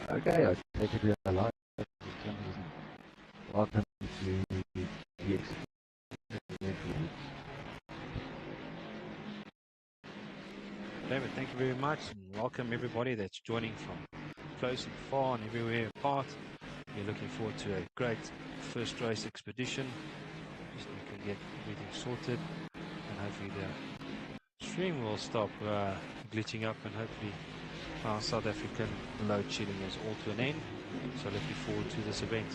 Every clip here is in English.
Okay, I take it we are live. Welcome to the experience. David, thank you very much, and welcome everybody that's joining from close and far and everywhere apart. We're looking forward to a great first race expedition. Just we can get everything sorted, and hopefully the stream will stop glitching up, and hopefully our South African load shedding is all to an end. So looking forward to this event.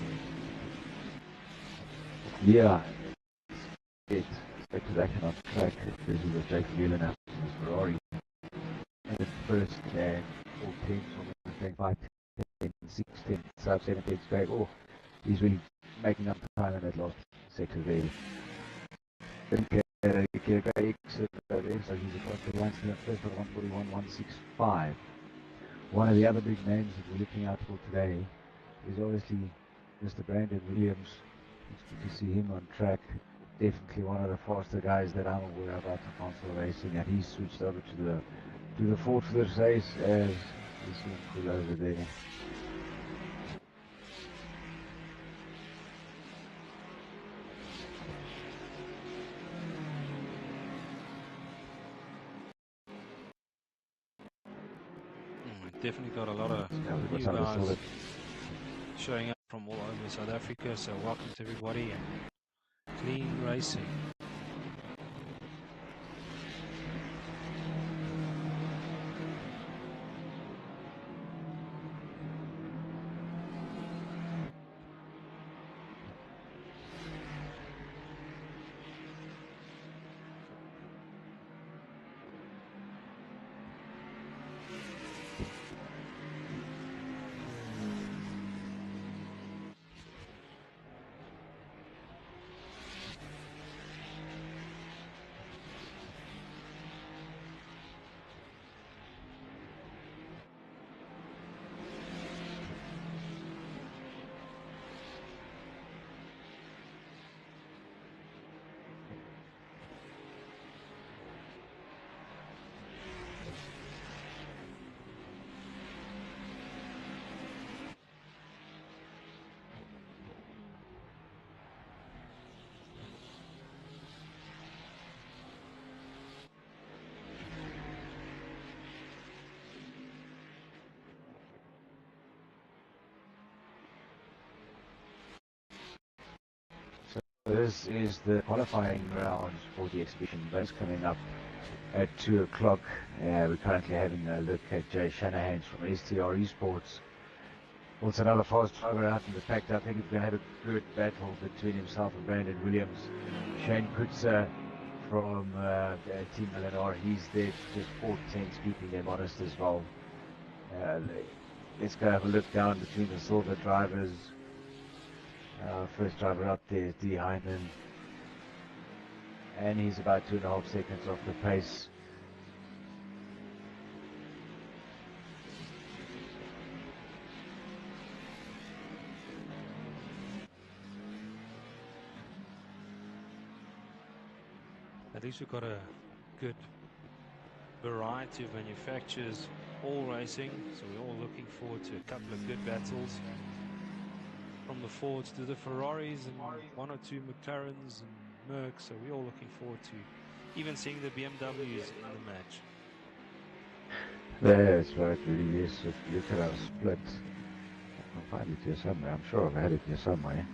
Yeah, it's expected on track. This is a Jake Wheeler now. Ferrari. And the first 4 teams from 5, 10, 6, 10, sub 7 10 straight. Oh, he's really making up time in that last sector there. Didn't get a great exit there, so he's across the line still at first at 141.165. One of the other big names that we're looking out for today is obviously Mr. Brandon Williams. It's good to see him on track. Definitely one of the faster guys that I'm aware of out of console racing, and he's switched over to the Ford for this race as you see him pull over there. Definitely got a lot of new guys showing up from all over South Africa, so welcome to everybody and clean racing. This is the qualifying rounds for the exhibition race coming up at 2 o'clock. We're currently having a look at Jay Shanahan from STR Esports. Also another fast driver out in the pack. I think he's going to have a good battle between himself and Brandon Williams. Shane Kutzer from Team Eleanor, he's there just 4/10s, keeping them honest as well. Let's go have a look down between the silver drivers. First driver up there is D. Hyman, and he's about 2.5 seconds off the pace. At least we've got a good variety of manufacturers all racing, so we're all looking forward to a couple of good battles. From the Fords to the Ferraris and 1 or 2 McLarens and Mercs, so we're all looking forward to even seeing the BMWs in the match. That's right, really is. If you look at our split, I can find it here somewhere. I'm sure I've had it here somewhere.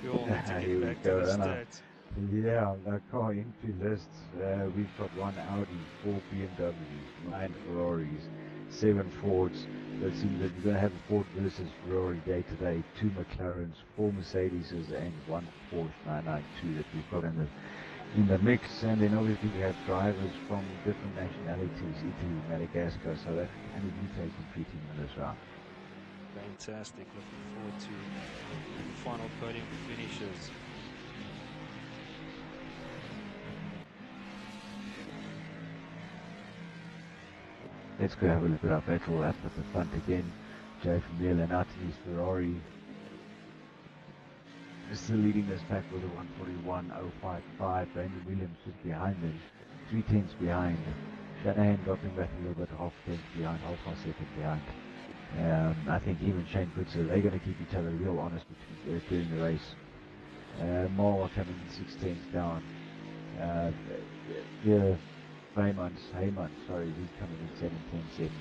We all need to get back to the stats. Yeah, on the car entry list, we've got 1 Audi, 4 BMWs, 9 Ferraris, 7 Fords. It seems that we're going to have a Ford versus Ferrari day today, 2 McLarens, 4 Mercedeses, and 1 Porsche 992 that we've got in the mix. And then obviously we have drivers from different nationalities: Italy, Madagascar, South Africa, and the UK competing in this round. Fantastic! Looking forward to the final podium finishes. Let's go have a look at our battle up at the front again. Jay from Neil and out in his Ferrari. Still leading this pack with a 141.055. Brandon Williams just behind him, 3/10s behind. Shanahan dropping back a little bit, half tenth behind, half a second behind. I think even Shane Putzer, they're going to keep each other real honest during the race. Marwa coming in 6 tenths down. Heyman, sorry, he's coming in 7 tenths in.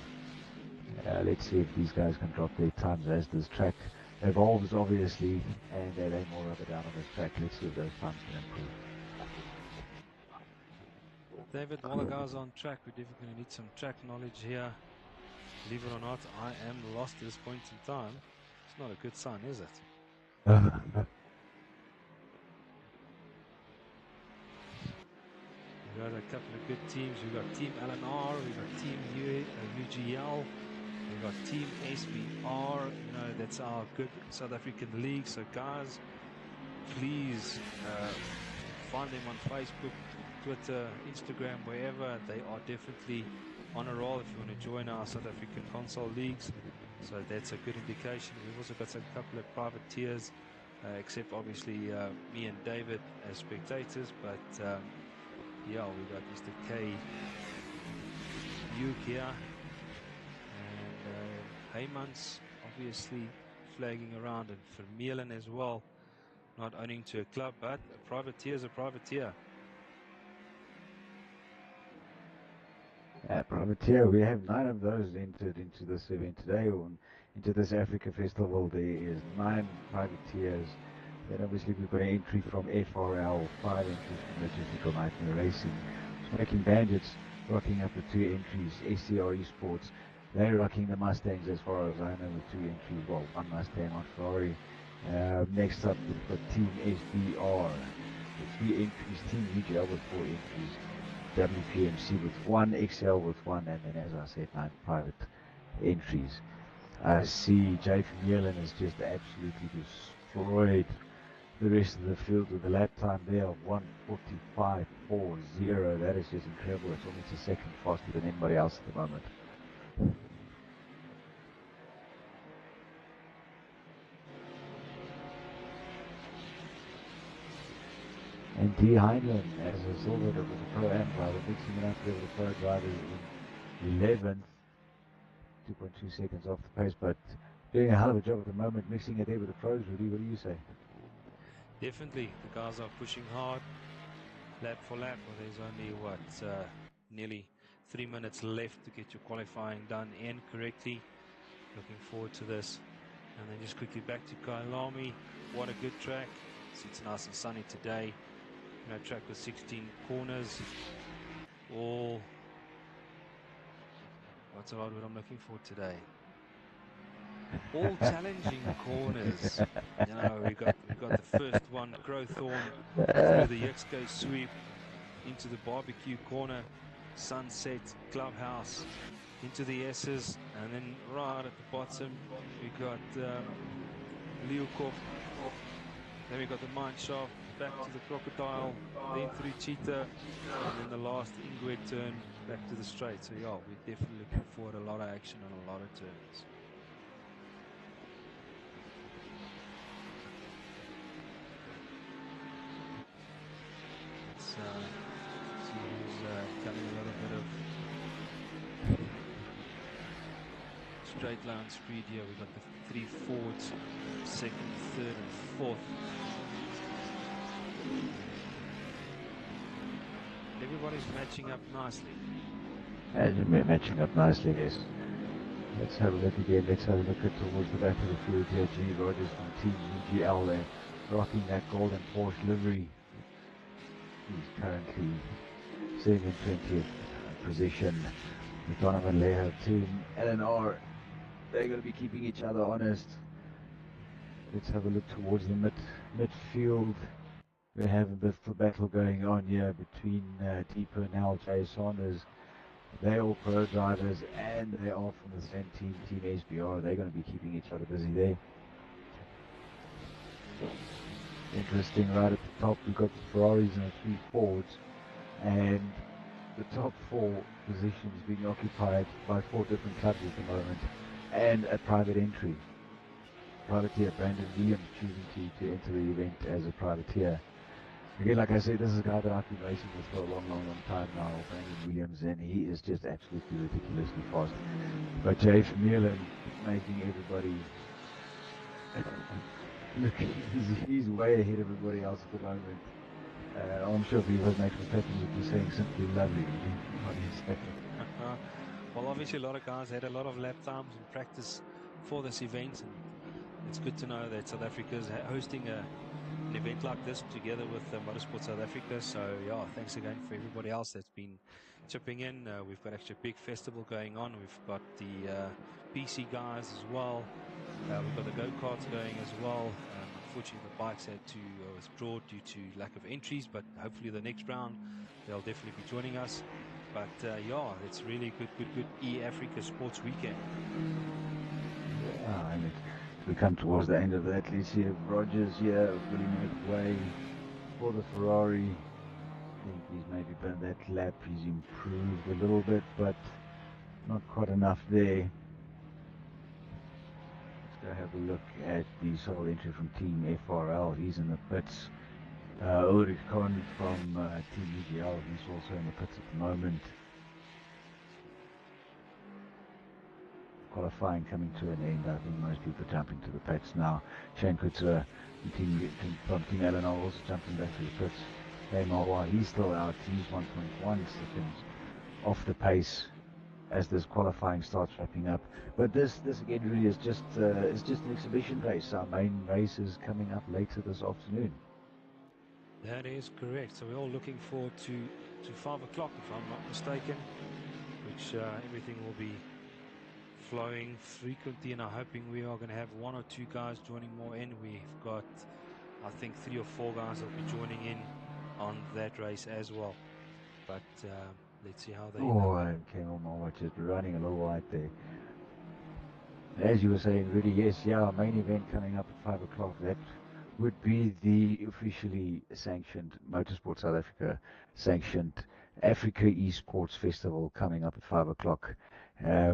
Let's see if these guys can drop their times as this track evolves, obviously, and they lay more rubber down on this track. Let's see if those times can improve. David, while the guys are on track, we're definitely going to need some track knowledge here. Believe it or not, I am lost at this point in time. It's not a good sign, is it? We've got a couple of good teams. We've got Team LNR, we've got Team UGL, we've got Team SBR. You know, that's our good South African league. So guys, please find them on Facebook, Twitter, Instagram, wherever. They are definitely on a roll if you want to join our South African console leagues. So that's a good indication. We've also got a couple of privateers, except obviously me and David as spectators, but yeah, we got Mr. K Duke here, and Heyman's obviously flagging around, and Vermeulen as well, not owning to a club, but a privateer is a privateer. Privateer, we have 9 of those entered into this event today, or into this Africa Festival. There is 9 privateers. Then obviously we've got an entry from FRL, 5 entries from Logistical Nightmare Racing. Smoking Bandits rocking up with 2 entries. SCR Esports, they're rocking the Mustangs as far as I know with 2 entries. Well, 1 Mustang on Ferrari. Next up we've got Team SBR with 3 entries. Team UGL with 4 entries. WPMC with 1, XL with 1, and then as I said, 9 private entries. I see Jay Vermeulen has just absolutely destroyed the rest of the field with a lap time there of 1:45.40. That is just incredible. It's almost a second faster than anybody else at the moment. And D. Heinlein as a silver, it was a pro-am driver, mixing it up there with a pro driver in 11th, 2.2 seconds off the pace, but doing a hell of a job at the moment, mixing it there with the pros. Rudy, what do you say? Definitely, the guys are pushing hard, lap for lap. Well, there's only, what, nearly 3 minutes left to get your qualifying done and correctly. Looking forward to this. And then just quickly back to Kyalami. What a good track. It's nice and sunny today. You know, track with 16 corners. All, what's the word I'm looking for today? All challenging corners. You know, we got the first one, Crowthorne, through the Yexco sweep into the barbecue corner, Sunset Clubhouse, into the S's, and then right at the bottom we got Liukov. Then we got the mine shaft, back to the crocodile, then through Cheetah, and then the last Ingrid turn back to the straight. So yeah, we're definitely looking forward to a lot of action and a lot of turns. Let's see who's coming a little bit of straight line speed here. We've got the 3 forwards, 2nd, 3rd and 4th. Everybody's matching up nicely. Matching up nicely, yes. Let's have a look again. Let's have a look at towards the back of the field here. G. Rogers from Team UGL there, rocking that golden Porsche livery. He's currently sitting in 20th position. Donovan Leha, Team LNR, they're going to be keeping each other honest. Let's have a look towards the midfield. We have a bit of a battle going on here between T. Purnell, Jay Saunders. They're all pro drivers and they are from the same team, Team SBR. They're going to be keeping each other busy there. Interesting, right at the top we've got the Ferraris and the 3 Fords, and the top 4 positions being occupied by 4 different clubs at the moment, and a private entry. Privateer Brandon Williams choosing to enter the event as a privateer. Again, like I said, this is a guy that I've been racing with for a long, long, long time now, Brandon Williams, and he is just absolutely ridiculously fast. But Jay Vermeulen making everybody look, he's way ahead of everybody else at the moment. I'm sure if he was Max Verstappen would be saying simply lovely. Well, obviously, a lot of guys had a lot of lap times in practice for this event, and it's good to know that South Africa is hosting an event like this together with Motorsport South Africa. So, yeah, thanks again for everybody else that's been chipping in. We've got actually a big festival going on. We've got the PC guys as well. We've got the go-karts going as well. Unfortunately, the bikes had to withdraw due to lack of entries, but hopefully the next round they'll definitely be joining us. But yeah, it's really good E-Africa sports weekend. Yeah, and we come towards the end of that. Let's see if Rogers here really make way for the Ferrari. I think he's maybe been that lap. He's improved a little bit, but not quite enough there. Let's go have a look at the sole entry from Team FRL. He's in the pits. Ulrich Kohn from Team UGL. He's also in the pits at the moment. Qualifying coming to an end. I think most people are jumping to the pits now. Shane Kutzer from Team Eleanor also jumping back to the pits. Hey Marwa, he's still out. He's 1.1 seconds off the pace as this qualifying starts wrapping up. But this again really is just an exhibition race. Our main race is coming up later this afternoon. That is correct. So we're all looking forward to 5 o'clock, if I'm not mistaken, which everything will be flowing frequently, and I'm hoping we are going to have one or two guys joining more in. We've got, I think, 3 or 4 guys will be joining in on that race as well. But let's see how they end up. Okay, Marwa just running a little wide there. As you were saying, really, yes, yeah, our main event coming up at 5 o'clock. That would be the officially sanctioned Motorsport South Africa sanctioned Africa Esports Festival coming up at 5 o'clock.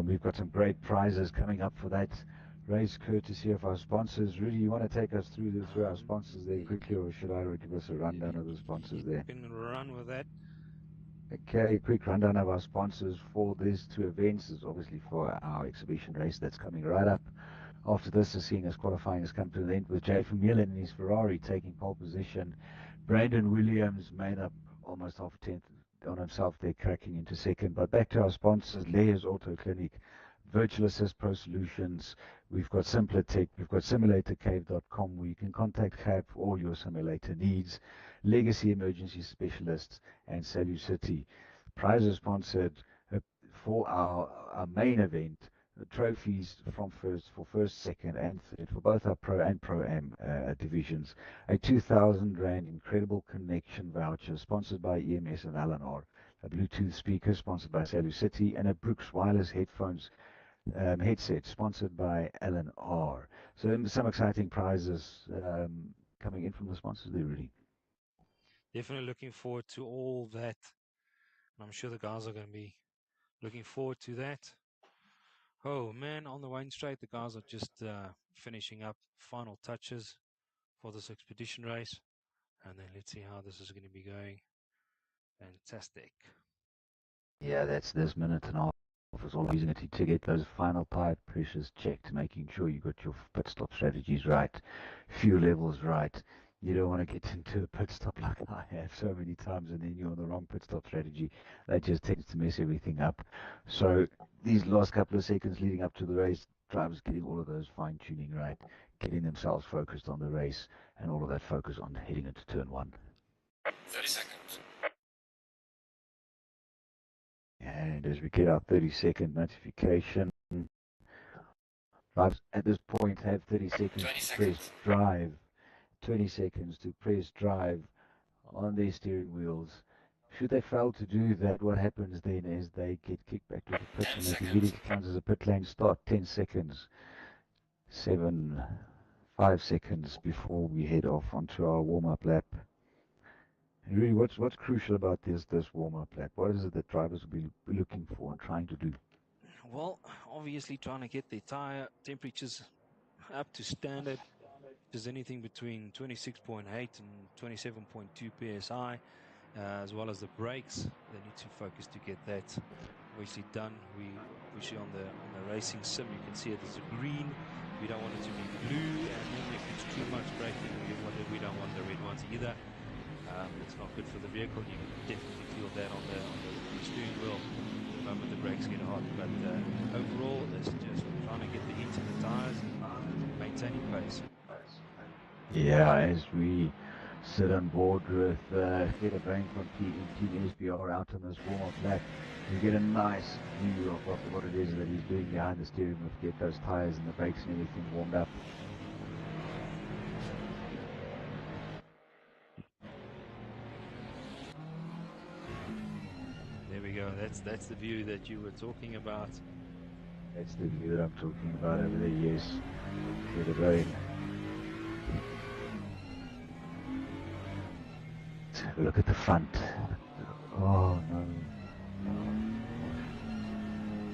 We've got some great prizes coming up for that race, courtesy of our sponsors. Rudy, you want to take us through our sponsors there quickly, or should I give us a rundown of the sponsors there? You can run with that. Okay, quick rundown of our sponsors for these two events is obviously for our exhibition race that's coming right up. After this is seeing us qualifying has come to the end with Jay Vermeulen in his Ferrari taking pole position. Brandon Williams made up almost half a tenth on himself there, cracking into second. But back to our sponsors, Leah's Auto Clinic, Virtual Assist Pro Solutions, we've got SimplaTech, we've got SimulatorCave.com where you can contact Cab for all your simulator needs, Legacy Emergency Specialists, and City. Prizes sponsored for our main event, trophies from first, second, and third for both our Pro and Pro-Am divisions. A 2,000 Rand Incredible Connection voucher sponsored by EMS and Eleanor. A Bluetooth speaker sponsored by City, and a Brooks wireless headphones headset sponsored by Eleanor. So some exciting prizes coming in from the sponsors there, really. Definitely looking forward to all that. I'm sure the guys are going to be looking forward to that. Oh man, on the Wayne Straight, the guys are just finishing up final touches for this expedition race, and then let's see how this is going to be going. Fantastic. Yeah, that's this minute and a half. It's all using it to get those final tire pressures checked, making sure you got your pit stop strategies right, fuel levels right. You don't want to get into a pit stop like I have so many times, and then you're on the wrong pit stop strategy. That just tends to mess everything up. So these last couple of seconds leading up to the race, drivers getting all of those fine tuning right, getting themselves focused on the race, and all of that focus on heading into turn one. 30 seconds. And as we get our 30-second notification, drivers at this point have 30 seconds to press drive. 20 seconds to press drive on their steering wheels. Should they fail to do that, what happens then is they get kicked back to the pits, and that immediately counts as a pit lane start. 10 seconds, 7, 5 seconds before we head off onto our warm-up lap. And really, what's crucial about this warm-up lap? What is it that drivers will be looking for and trying to do? Well, obviously trying to get the tire temperatures up to standard, is anything between 26.8 and 27.2 psi, as well as the brakes. They need to focus to get that obviously done. We push it on the racing sim. You can see it as a green. We don't want it to be blue, and then if it's too much braking, we don't want the red ones either. It's not good for the vehicle. You can definitely feel that on the steering wheel the moment the brakes get hot. But overall, it's just trying to get the heat in the tires and maintaining pace. Yeah, as we sit on board with Peter Bain from Team SBR out on this warm-up lap, you get a nice view of what it is that he's doing behind the steering wheel to get those tires and the brakes and everything warmed up. There we go. That's the view that you were talking about. That's the view that I'm talking about over there, yes. Peter Bain. Let's have a look at the front. Oh no.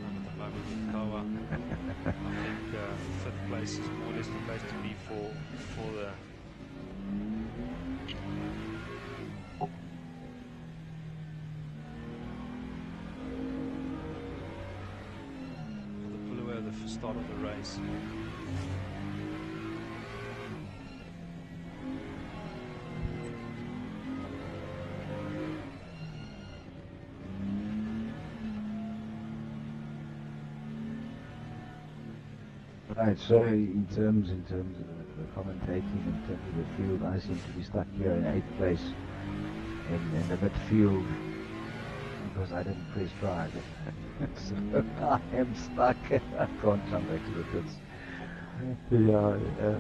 At the moment with Kawa, I think fifth place is more or less the place to be for the pull away at the start of the race. Right, so in terms of the commentating, in terms of the field, I seem to be stuck here in 8th place in the midfield because I didn't press drive. So I am stuck. I can't come back to the pits. Yeah, okay,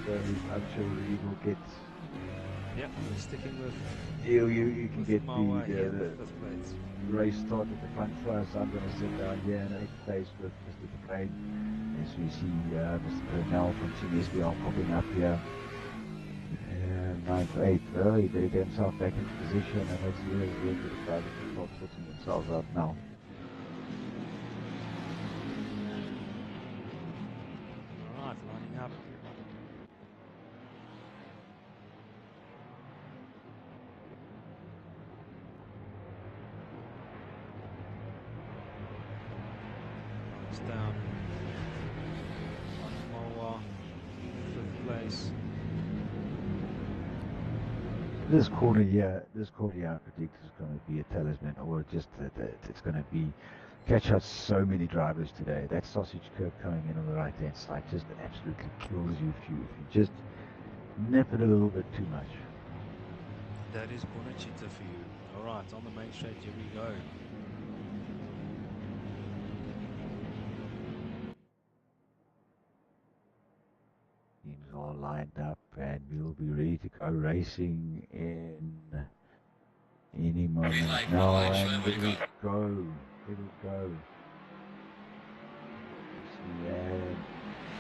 so I'm sure we will get. Yep, we're sticking with. You can get the fifth place. Race start at the front first. I'm going to sit down here in 8th place with Mr. Gran, as we see Mr. Purnell from Team SBR popping up here. 9th, 8th. He better get himself back into position, and let's see where the end of the drivers can start sorting themselves out now. Alright, lining up. Down Moa, 5th place. This corner here, I predict is going to be a talisman, or just that it's going to be catch out so many drivers today. That sausage curve coming in on the right hand side just absolutely kills you if you just nip it a little bit too much. That is Bonachita for you. Alright, on the main straight, here we go. Teams all lined up, and we'll be ready to go racing in any moment now. And here we go. And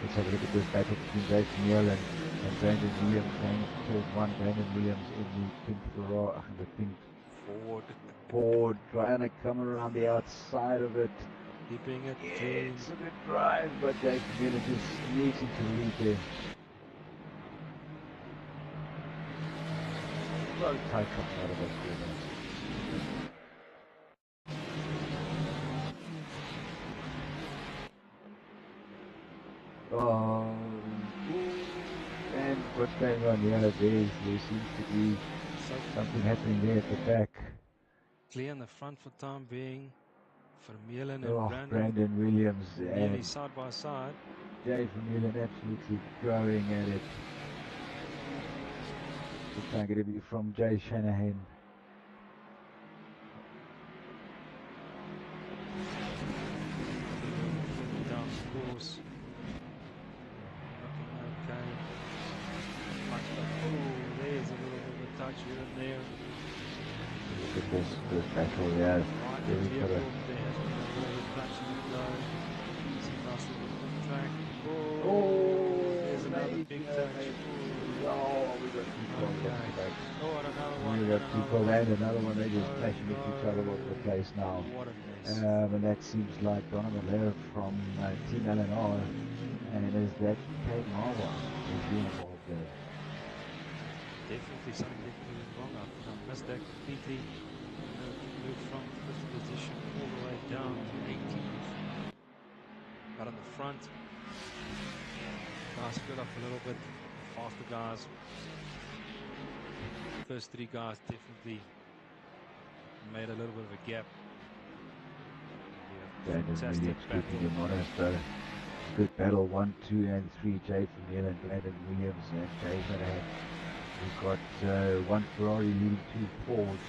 let's have a look at this battle between Jason Neal and Brandon Williams going turn one. Brandon Williams in the pink Ferrari, the pink Ford, trying to come around the outside of it. Keeping it Yeah, it's a good drive, but Jason Neal just sneaks into the lead there. So tight coming out of that corner. Oh, and what's going on here? There seems to be something happening there at the back. Clear in the front for time being. Vermeulen and Brandon Williams nearly and side by side. Jay Vermeulen absolutely going at it. We're trying to get a view from Jay Shanahan. Down the course. Looking okay. Oh, there's a little bit of a touch here and there. Look at this battle, yeah. Right, the vehicle, there has been a little bit of touch in the flow. See past the track. Oh, there's another big touch. Oh, we got two cars off the Oh, and another one. We got two cars and another one. They're just clashing into each other all over the place now. What a mess. And that seems like Donovan Lair from Team LNR And as that came Marwa has been involved there. Definitely something definitely went wrong. I missed that completely. Moved from 5th position all the way down to 18th. But on the front, guys split up a little bit. Faster guys. First three guys definitely made a little bit of a gap. Brandon Fantastic Williams keeping battle. him honest though. Good battle, 1, 2 and 3, Jay from Neil and Brandon Williams and Jay Shanahan. We've got one Ferrari leading 2 Fords,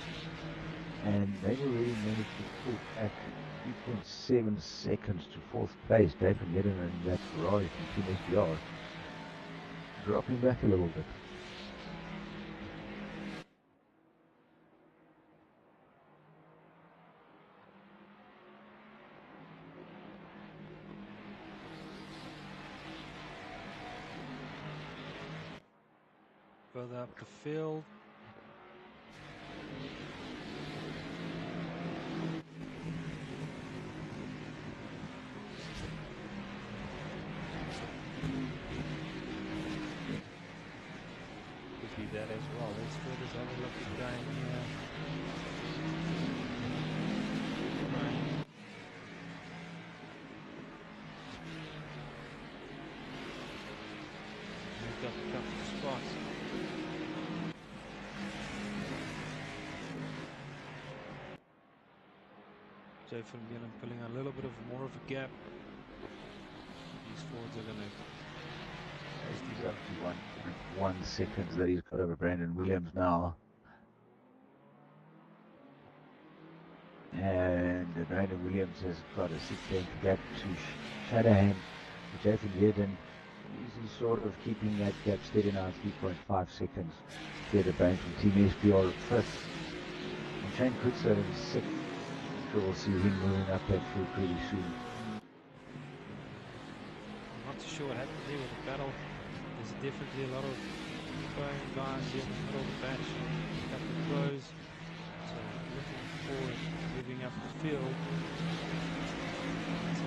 and they've already managed to pull back 3.7 seconds to 4th place. Jay from Neil and that Ferrari from Team SBR dropping back a little bit. Further up the field. Could be that as well. Let's further have a look again here. Moved up a couple of spots. Jay from Gillen pulling a little bit of more of a gap. These Fords are going to. He's up to 1 second that he's got over Brandon Williams now. And Brandon Williams has got a 6-length gap to Shanahan. Jathan Yedden is sort of keeping that gap steady now, 3.5 seconds. Clear the bank from Team SPR at 5th. And Shane Kutzer in 6th. I'm sure we'll see him moving up that field pretty soon. Not too sure what happened there with the battle. There's definitely a lot of going guys here in the middle of the batch. A couple of throws. So looking forward, moving up the field. So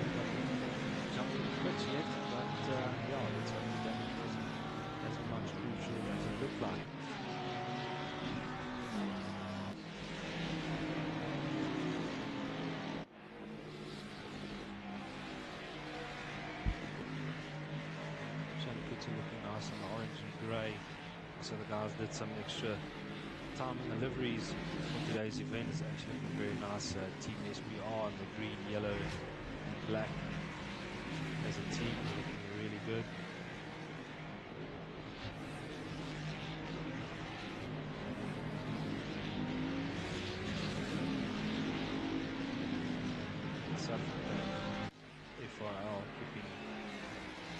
jumping the pitch yet, but yeah, let's hope that wasn't as much crucial as it looked like. Looking nice in the orange and grey. So the guys did some extra time in the liveries for today's event. It's actually looking very nice. Team SBR in the green, yellow and black as a team, looking really good. South FRL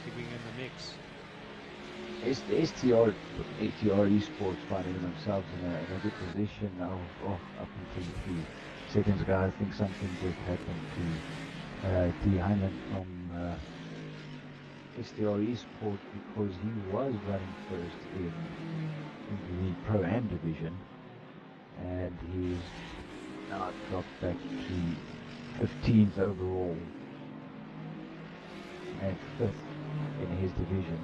keeping in the mix. STR Esports finding themselves in a good position now. Up until a few seconds ago, I think something just happened to D. Hyman from STR Esports, because he was running first in the Pro-Am division, and he's now dropped back to 15th overall and 5th in his division.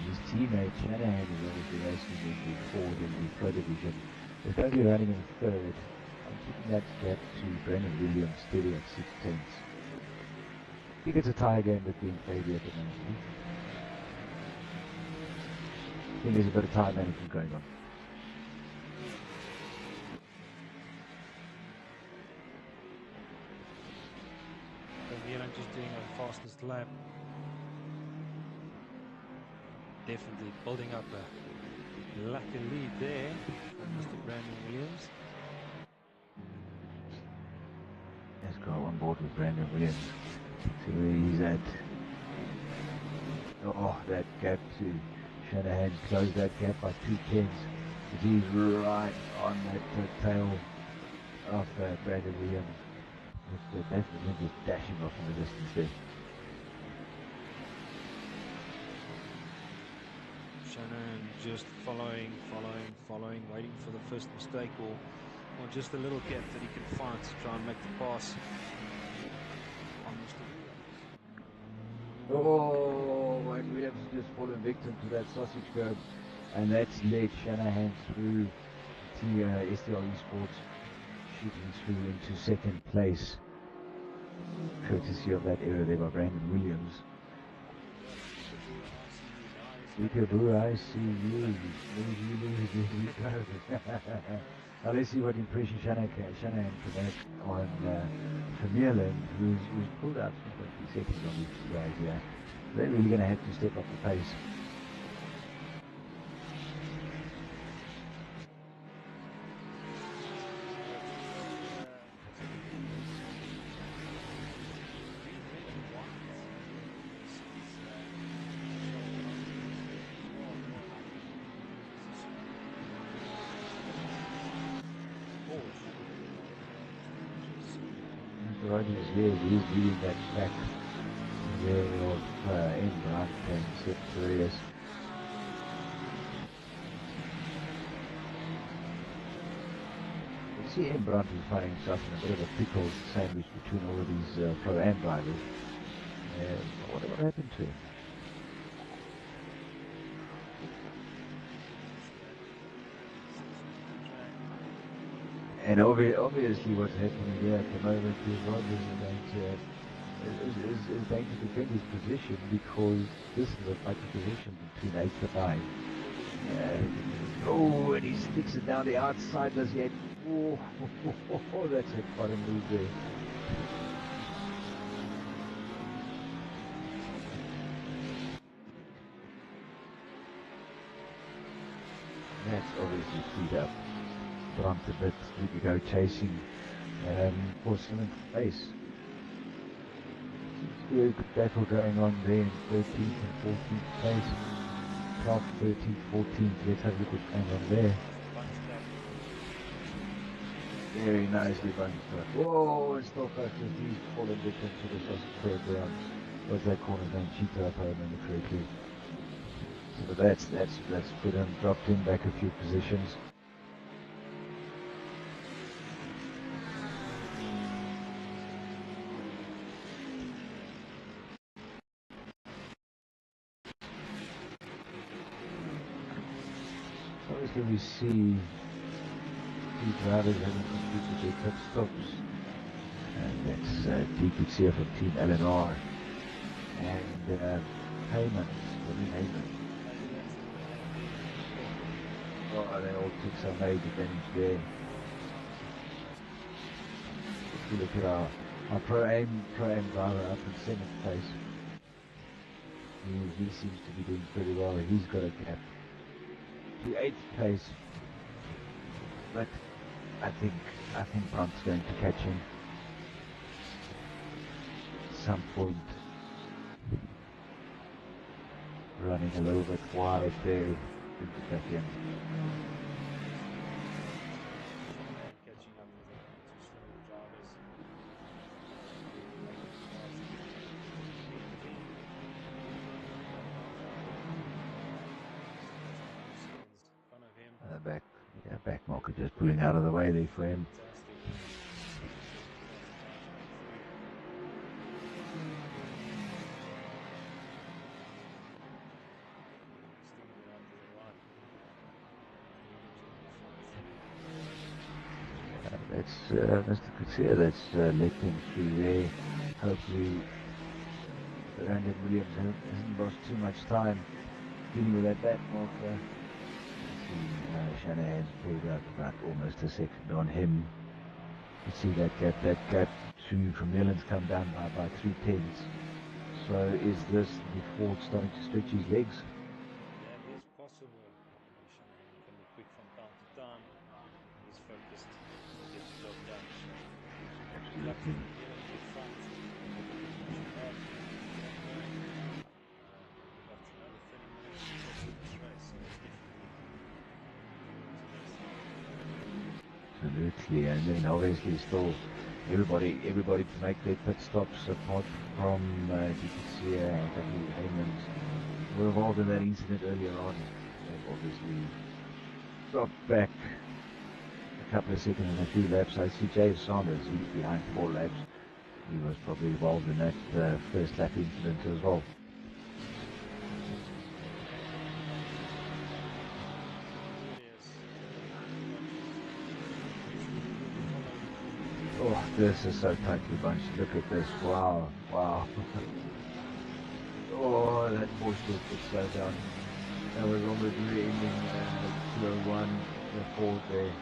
His teammate Shanahan is obviously racing in the Ford in the Pro division. They're currently running in 3rd. I'm keeping that gap to Brandon Williams steady at 6 tenths. I think it's a tie game between Fabian at the moment. I think there's a bit of time management going on. Fabian just doing a fastest lap. Definitely building up a lucky lead there from Mr. Brandon Williams. Let's go on board with Brandon Williams. See where he's at. Oh, that gap to Shanahan closed that gap by 2 tenths. He's right on that tail of Brandon Williams. Definitely just dashing off in the distance there. Shannon just following, waiting for the first mistake or or just a little gap that he can find to try and make the pass on Mr. Oh, and Williams just fallen victim to that sausage curb, and that's led Shanahan through to STR Esports, shooting through into second place, courtesy of that error there by Brandon Williams. Peekaboo, I see you. Now let's see what impression Shanahan can make on Vermeulen, who's pulled out 3.3 seconds on these two guys here. They're really going to have to step up the pace. Rogers, yeah, he's leading that track there of Embrandt and Seth Perez. You see Embrandt is finding himself in a bit of a pickle sandwich between all of these Pro-Am drivers. I wonder what happened to him. And obviously what's happening here at the moment is Rogers is going to defend his position, because this is a fighting position between 8 and 9. Oh, and he sticks it down the outside, does he? Oh, that's quite a move there. That's obviously freed up Brandt a bit to go chasing for 7th place. Seems to be a good battle going on there in 13th and 14th place. 12th, 13th, 14th. Let's have a look what's going on there. Very nicely bunched up. Whoa, and stop back as he's fallen victim to the sausage curb round. What's that corner's name? Cheetah, if I remember correctly. So that's put him, dropped him back a few positions. Obviously we see two drivers having completed their pit stops, and that's DPC from Team LNR and Heyman, William Heyman. Oh, they all took some major damage there. If you look at our Pro-Am driver up in 7th place, he seems to be doing pretty well. He's got a gap to 8th place, but I think Brandt's going to catch him at some point. Running a little bit wide there, back in. Back marker just pulling out of the way there for him. That's Mr. Kutsier, that's let him through there. Hopefully Brandon Williams hasn't lost too much time dealing with that back marker. Shanahan's pulled out about almost a second on him. You see that gap to Vermeulen's come down by about 3/10. So is this before it's starting to stretch his legs? That is possible. Shanahan can be quick from time to time. He's focused to get the job done. Absolutely. Absolutely, and then obviously still everybody to make their pit stops apart from DPC and W. Heyman were involved in that incident earlier on. They've obviously dropped back a couple of seconds in a few laps. I see Jay Saunders, he's behind 4 laps. He was probably involved in that first lap incident as well. Oh, this is so tightly bunched. Look at this. Wow, wow. Oh, that Porsche could slow down. That was almost re-ending 201, the Ford there.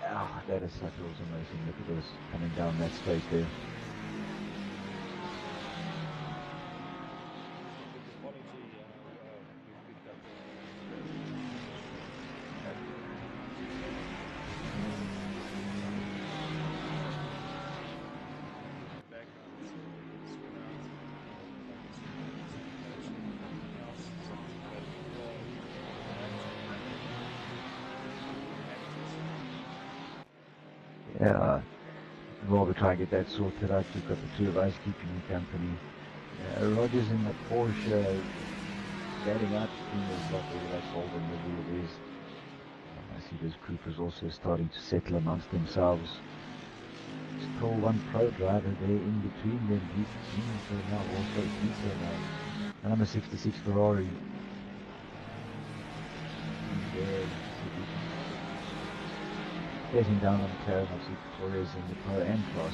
Ah, that is such awesome racing. Look at this, coming down that straight there. Yeah, while we try and get that sorted out, you've got the two of us keeping you company. Roger's in the Porsche, getting out in the block where that golden middle it is. I see those groupers also starting to settle amongst themselves. Still one pro driver there in between them. He's now also Peter now. Number 66 Ferrari. There. Getting down on curve, I see Torres in the Pro M class.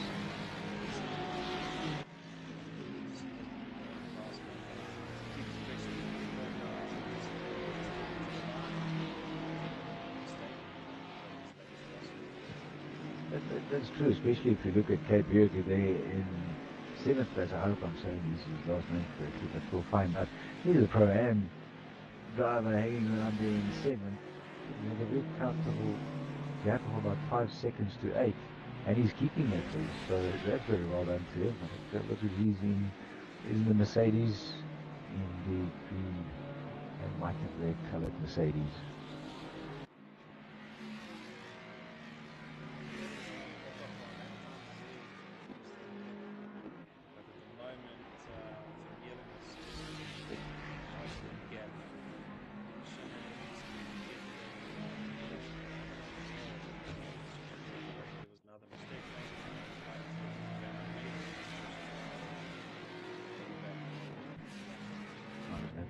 That's true, especially if you look at Cape Verde there in 7th place. I hope I'm saying his last name correctly, but we'll find out. He's a Pro M driver hanging around there in 7th. With a very comfortable gap of about 5 seconds to 8, and he's keeping it for us, so that's very well done to him. Look at he's in the Mercedes, in the green and white and red coloured Mercedes.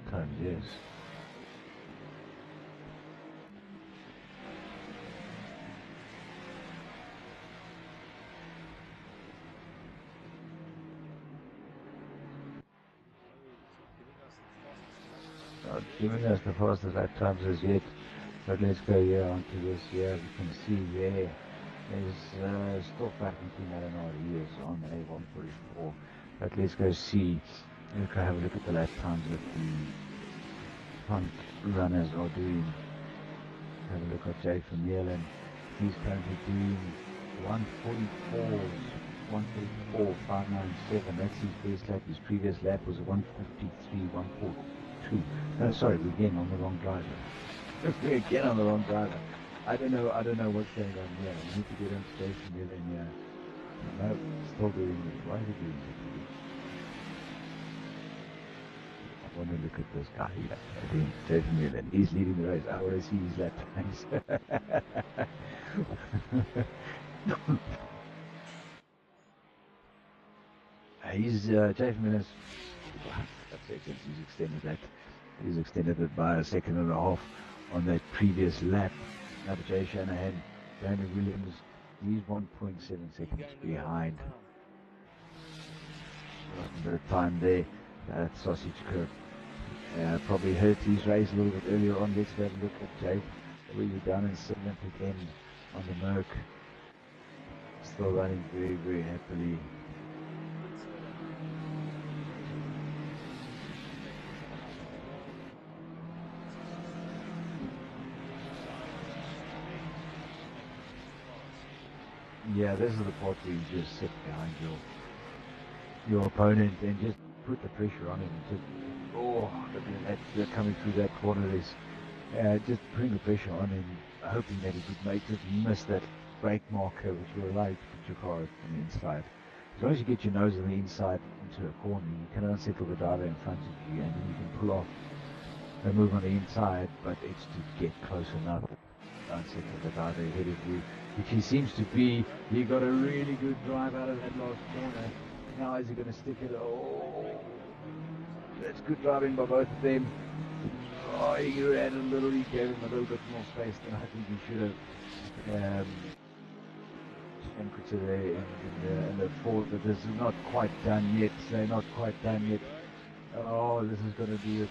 Times, yes. Not giving us the fastest lap times as yet, but let's go here onto this here. We can see there is still fighting between Eleanor. He is on a 144, but let's go see. Let's go have a look at the lap times that the front runners are doing. Have a look at Jay from Nederland. He's currently doing 144.597. That's his best lap. His previous lap was 153.142. No, sorry, we're again on the wrong driver. We're again on the wrong driver. I don't know what's going on here. We need to get on Jay from Nederland here. No, still doing it. Why is he doing it? I want to look at this guy here. I think Jason Newland, he's leading the race. I want to see his lap times. He's Jason Newland's seconds. He's extended that. He's extended it by 1.5 seconds on that previous lap. Another Jay Shanahan, Brandon Williams, he's 1.7 seconds behind. A bit of time there. That sausage curve probably hurt his race a little bit earlier on. Let's have a look at Jake. Really down in 7th again on the Merc. Still running very, very happily. Yeah, this is the part where you just sit behind your opponent and just put the pressure on him. Just, oh, look at that, they're coming through that corner. There's just putting the pressure on him, hoping that he could just miss that brake marker, which will allow you to put your car on the inside. As long as you get your nose on the inside into a corner, you can unsettle the driver in front of you, and then you can pull off and move on the inside, but it's to get close enough Assetto, the guy there ahead of you, which he seems to be. He got a really good drive out of that last corner. Now is he going to stick it? Oh, that's good driving by both of them. Oh, he ran a little, he gave him a little bit more space than I think he should have. And could say there in the fourth, but this is not quite done yet. They're not quite done yet. Oh, this is going to be it.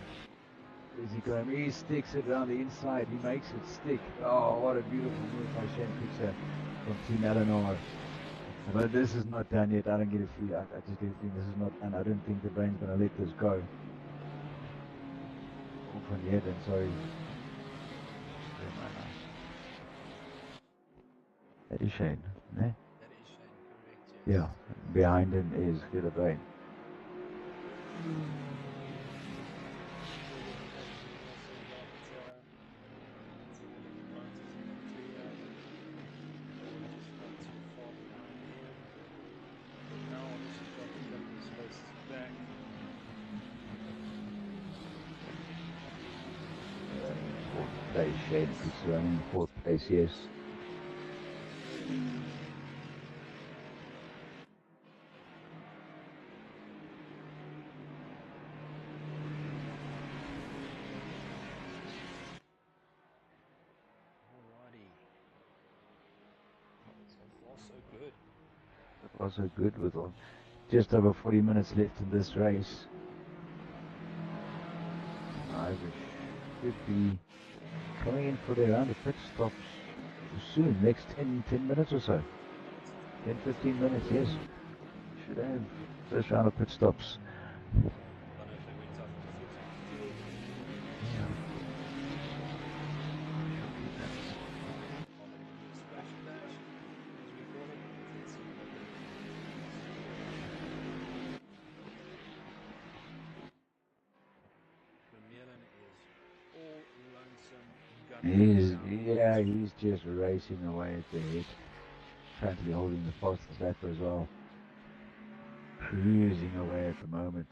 Is he going? He sticks it around the inside. He makes it stick. Oh, what a beautiful move by Shane Kutzer from Team Eleanor. But this is not done yet. I don't get a feel. I just get a feeling this is not done. I don't think the brain's going to let this go. Off on the head, and sorry. That is Shane, eh? That is Shane, correct, yes. Yeah, behind him is Kyalami. Fourth place, Shane Kyalami, fourth place, yes. Also good with just over 40 minutes left in this race. Drivers should be coming in for their round of pit stops soon, next 10 minutes or so. 10-15 minutes, yes. Should have first round of pit stops. He's just racing away at the head. Currently holding the fastest lap as well. Cruising away at the moment.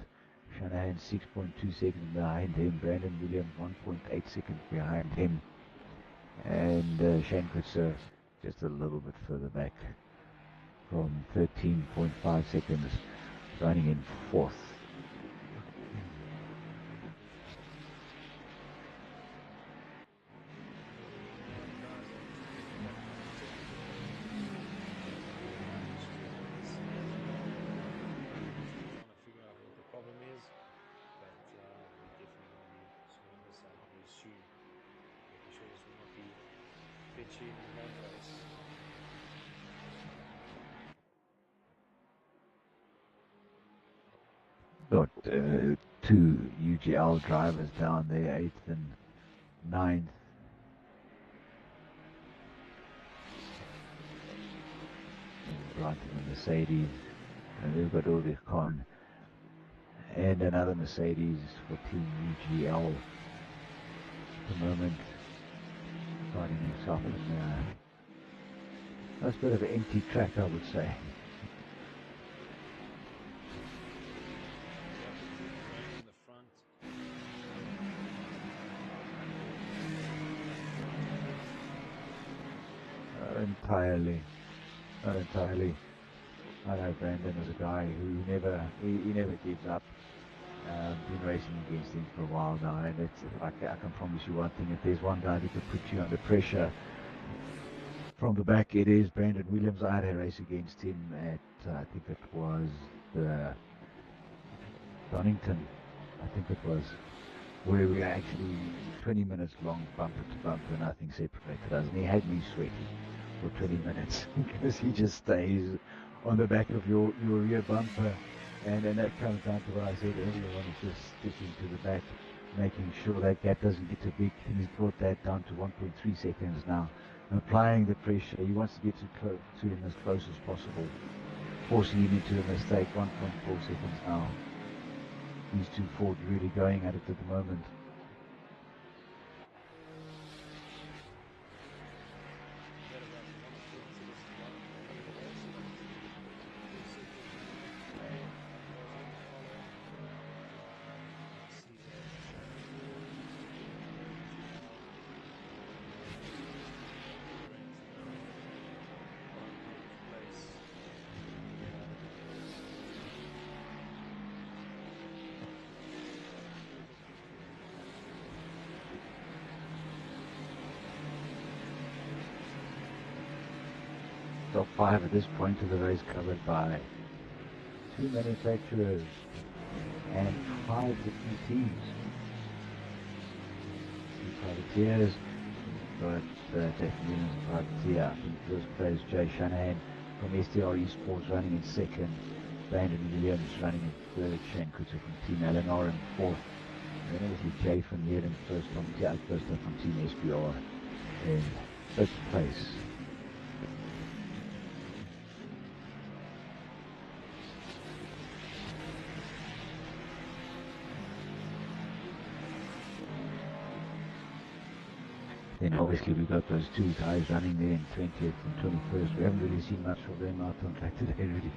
Shanahan 6.2 seconds behind him. Brandon Williams 1.8 seconds behind him. And Shane Kutzer just a little bit further back from 13.5 seconds, running in fourth. Got two UGL drivers down there, 8th and 9th. Right in the Mercedes, and we've got Ulrich Kahn and another Mercedes for Team UGL at the moment, finding himself in a bit of an empty track, I would say. Not entirely. I know Brandon is a guy who never gives up. Been racing against him for a while now, and it's like I can promise you one thing: if there's one guy who could put you under pressure from the back, it is Brandon Williams. I had a race against him at I think it was the Donington. I think it was, where we actually 20 minutes long, bumper to bumper, nothing separated us, and he had me sweating for 20 minutes because he just stays on the back of your rear bumper, and that comes down to what I said earlier on, is just sticking to the back, making sure that gap doesn't get too big, and he's brought that down to 1.3 seconds now, applying the pressure. He wants to get to him as close as possible, forcing him into a mistake. 1.4 seconds now. These two Ford really going at it at the moment. top 5 at this point of the race covered by 2 manufacturers and 5 different teams. 2 privateers. Got Jack Newlan's privateer. I think first place Jay Shanahan from STR Esports running in second. Brandon Williams running in third. Shane Kutzer from Team Eleanor in fourth. And then obviously Jay from here in first from Team SPR in fifth place. Then obviously we got those 2 guys running there in 20th and 21st. We haven't really seen much of them out on track today really.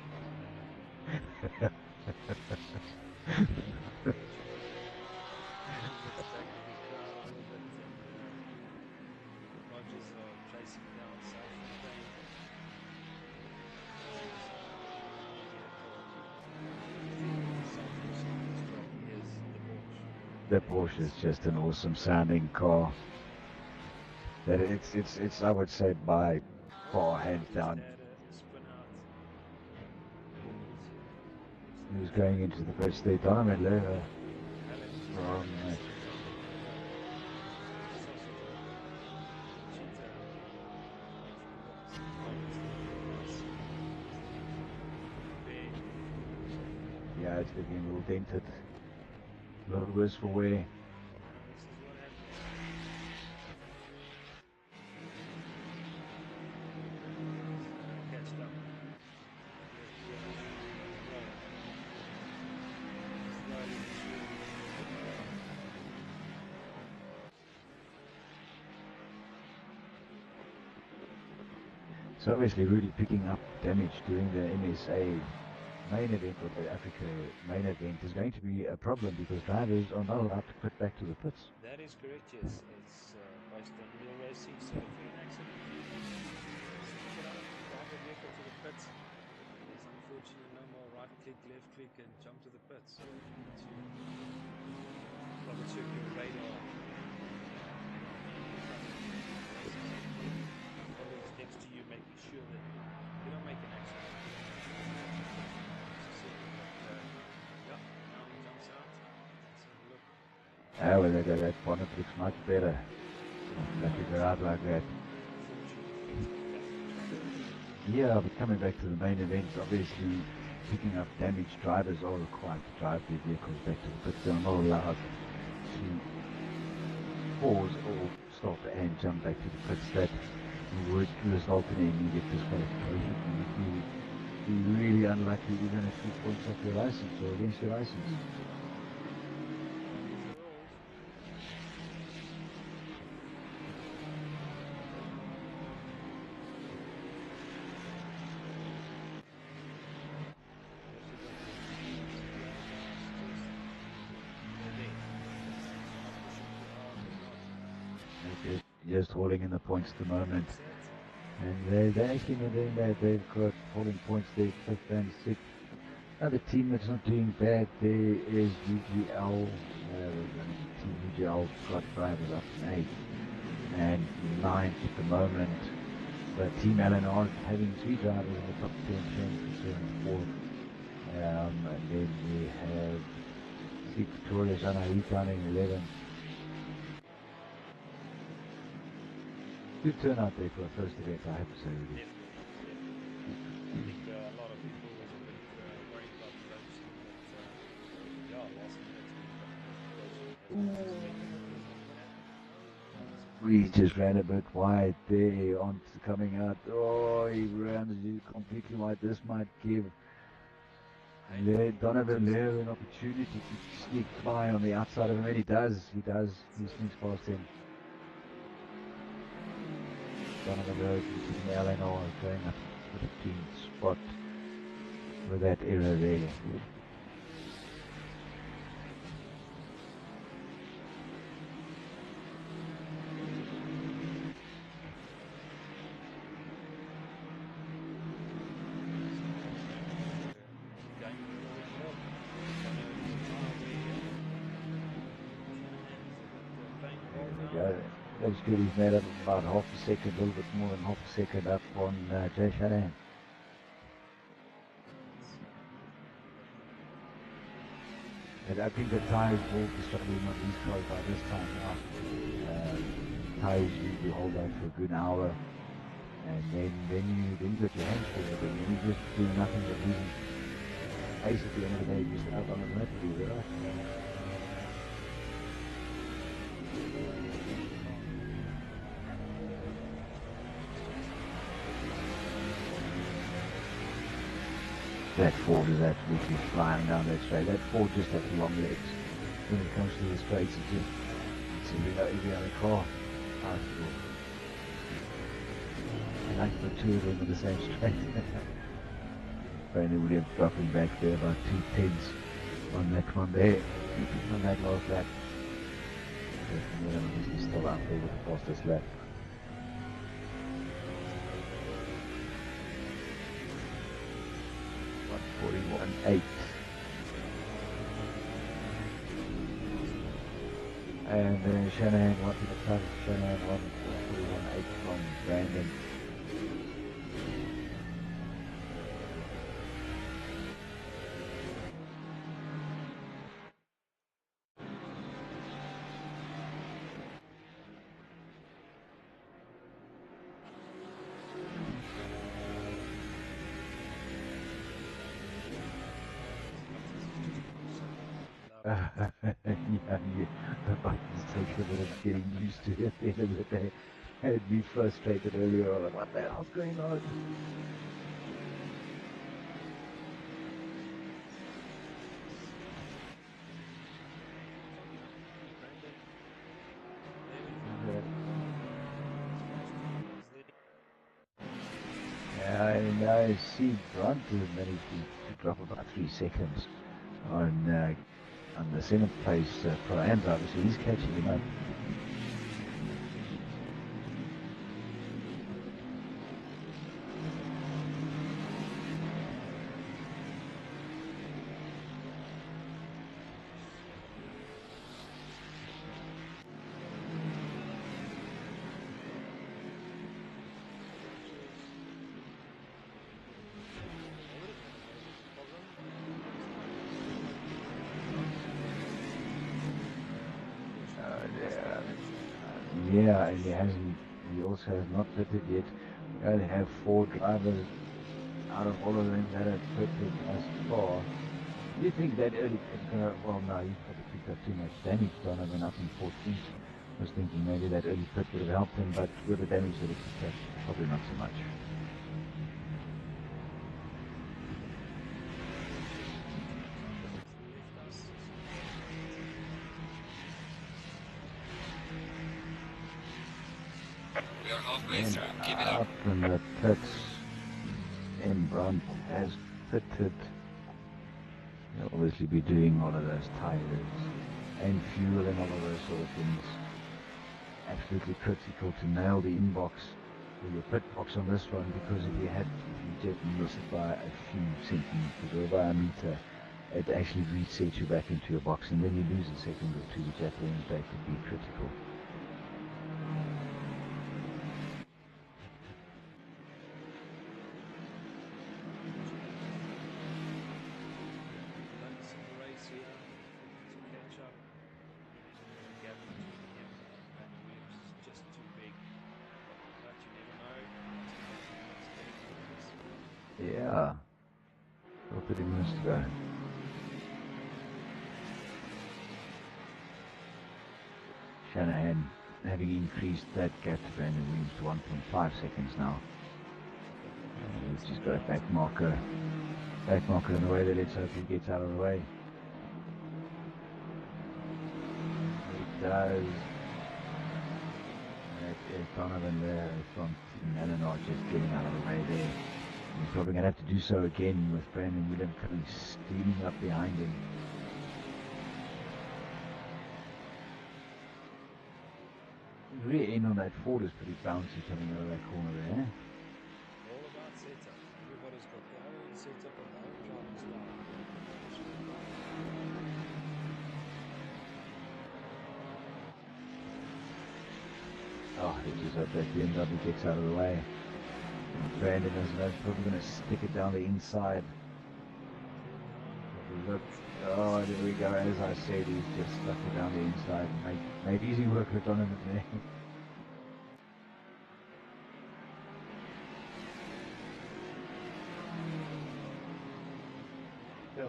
The Porsche is just an awesome sounding car. That it's I would say by far hands down. Who's going into the first state? Donovan Lever from yeah, it's getting a little dented. A little worse for wear. So obviously really picking up damage during the MSA main event or the Africa main event is going to be a problem because drivers are not allowed to put back to the pits. That is correct, yes. It's based on real racing, so if you're an accident, drive the vehicle to the pits. There's unfortunately no more right click, left click and jump to the pits. So you need to double check your radar. Colleagues next to you, making sure that you don't make an accident. Oh, well, that bonnet looks much better. Let it go out like that. Yeah, but coming back to the main event, obviously picking up damaged drivers are required to drive their vehicles back to the pits. They're not allowed to pause or stop and jump back to the pits. That would result in an immediate disqualification. And you'd be really unlucky even if you points off your license or against your license. Just holding in the points at the moment, and they're actually not doing bad. They've got holding points there, 5th and 6th. Another team that's not doing bad there is UGL. Team UGL got drivers up in 8th and 9th at the moment. But Team LNR having 3 drivers in the top 10, Shane in 4th. And then we have Steve Victoria's he's running 11th. Good turnout there for a first event, I have to say. Really. I think a lot of people was a bit worried about the load speed, but yeah, last minute we just ran a bit wide there on coming out. Oh, he ran completely wide. This might give Donovan Lear an opportunity to sneak by on the outside of him, and he does. He sneaks past him. Donovan Lear from LNR going up to the 15th spot with that error there. That's good. He's made up about half a second, a little bit more than half a second up on Jay Shanahan. And I think the tyres will be struggling on these cars by this time now. Tyres usually hold out for a good hour, and then you get your hands full with it, and you're just doing nothing but losing. Basically, end of the day, you're just out on the Mercury, right? That Ford is absolutely flying down that straight. That Ford just has long legs. When it comes to the straights, it's every other car. I feel. I like the two of them in the same straight. Brandon Williams dropping back there about 2/10 on that one there. On that last lap. He's still out there with the fastest lap. 141.8. And then Shanahan wanting the time. Shanahan 141.8 from Brandon. Yeah, the buttons take a bit of getting used to at the end of the day. Had me frustrated earlier on, like, what the hell's going on? Yeah, and I see Grant managed to drop about 3 seconds on the 7th place Pro-Am driver, so he's catching him up. Yeah, and he also has not pitted yet. We only have 4 drivers out of all of them that have pitted thus far. Do you think that early pit, well, no, he's probably picked up too much damage, Donovan up in 14th. I was thinking maybe that early pit would have helped him, but with the damage that he picked up, probably not so much. We are halfway And through. Keep it up. up in the pits, and Brunt has pitted. He'll obviously be doing all of those tires and fuel and all of those sort of things. Absolutely critical to nail the inbox or your pit box on this one, because if you just miss it by a few centimeters or by a meter, it actually resets you back into your box, and then you lose a second or two, which at the end of the day could be critical. Yeah. Still 30 minutes to go. Shanahan having increased that gap to Brandon Williams to 1.5 seconds now. He's just got a back marker in the way that let's hope he gets out of the way. He does. That is Donovan there from Eleanor just getting out of the way there. He's probably going to have to do so again with Brandon Williams coming steaming up behind him. The rear end on that Ford is pretty bouncy coming out of that corner there. All about setup. Everybody's got their own setup and their own driving style. Oh, let's just hope that BMW gets out of the way. Brandon is probably going to stick it down the inside. Look, oh, there we go. As I said, he's just stuck it down the inside. Made easy work of Donovan there.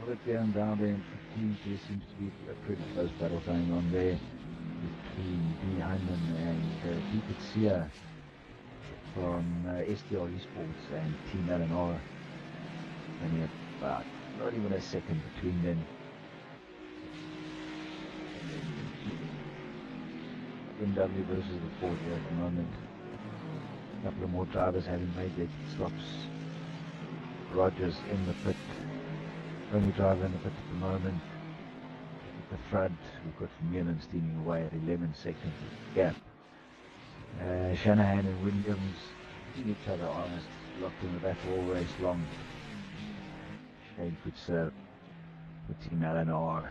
Look down there in 15. There seems to be a pretty close battle going on there between B. Hyman and Competizione from STR Esports and Team LNR. Only about not even a second between them. BMW versus the Ford here at the moment. A couple of more drivers having made their stops. Rogers in the pit. Only driver in the pit at the moment. At the front, we've got Mielin steaming away at 11 seconds gap. Shanahan and Williams keeping each other honest, locked in the battle all race long. Shane puts Team LNR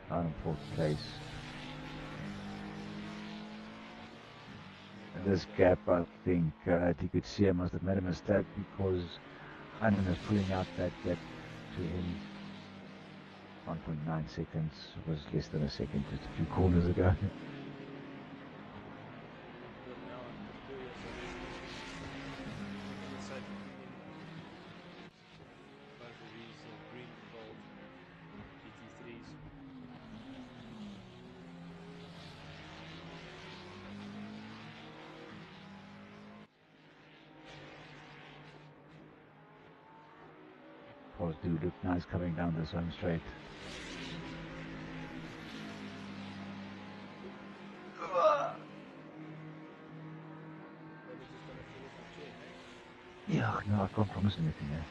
down in fourth place. And this gap, I think, Competizione must have made a mistake because Hyman is pulling out that gap to him. 1.9 seconds was less than a second just a few corners ago. Cars do look nice coming down this home straight. Yeah, no, I can't promise anything there.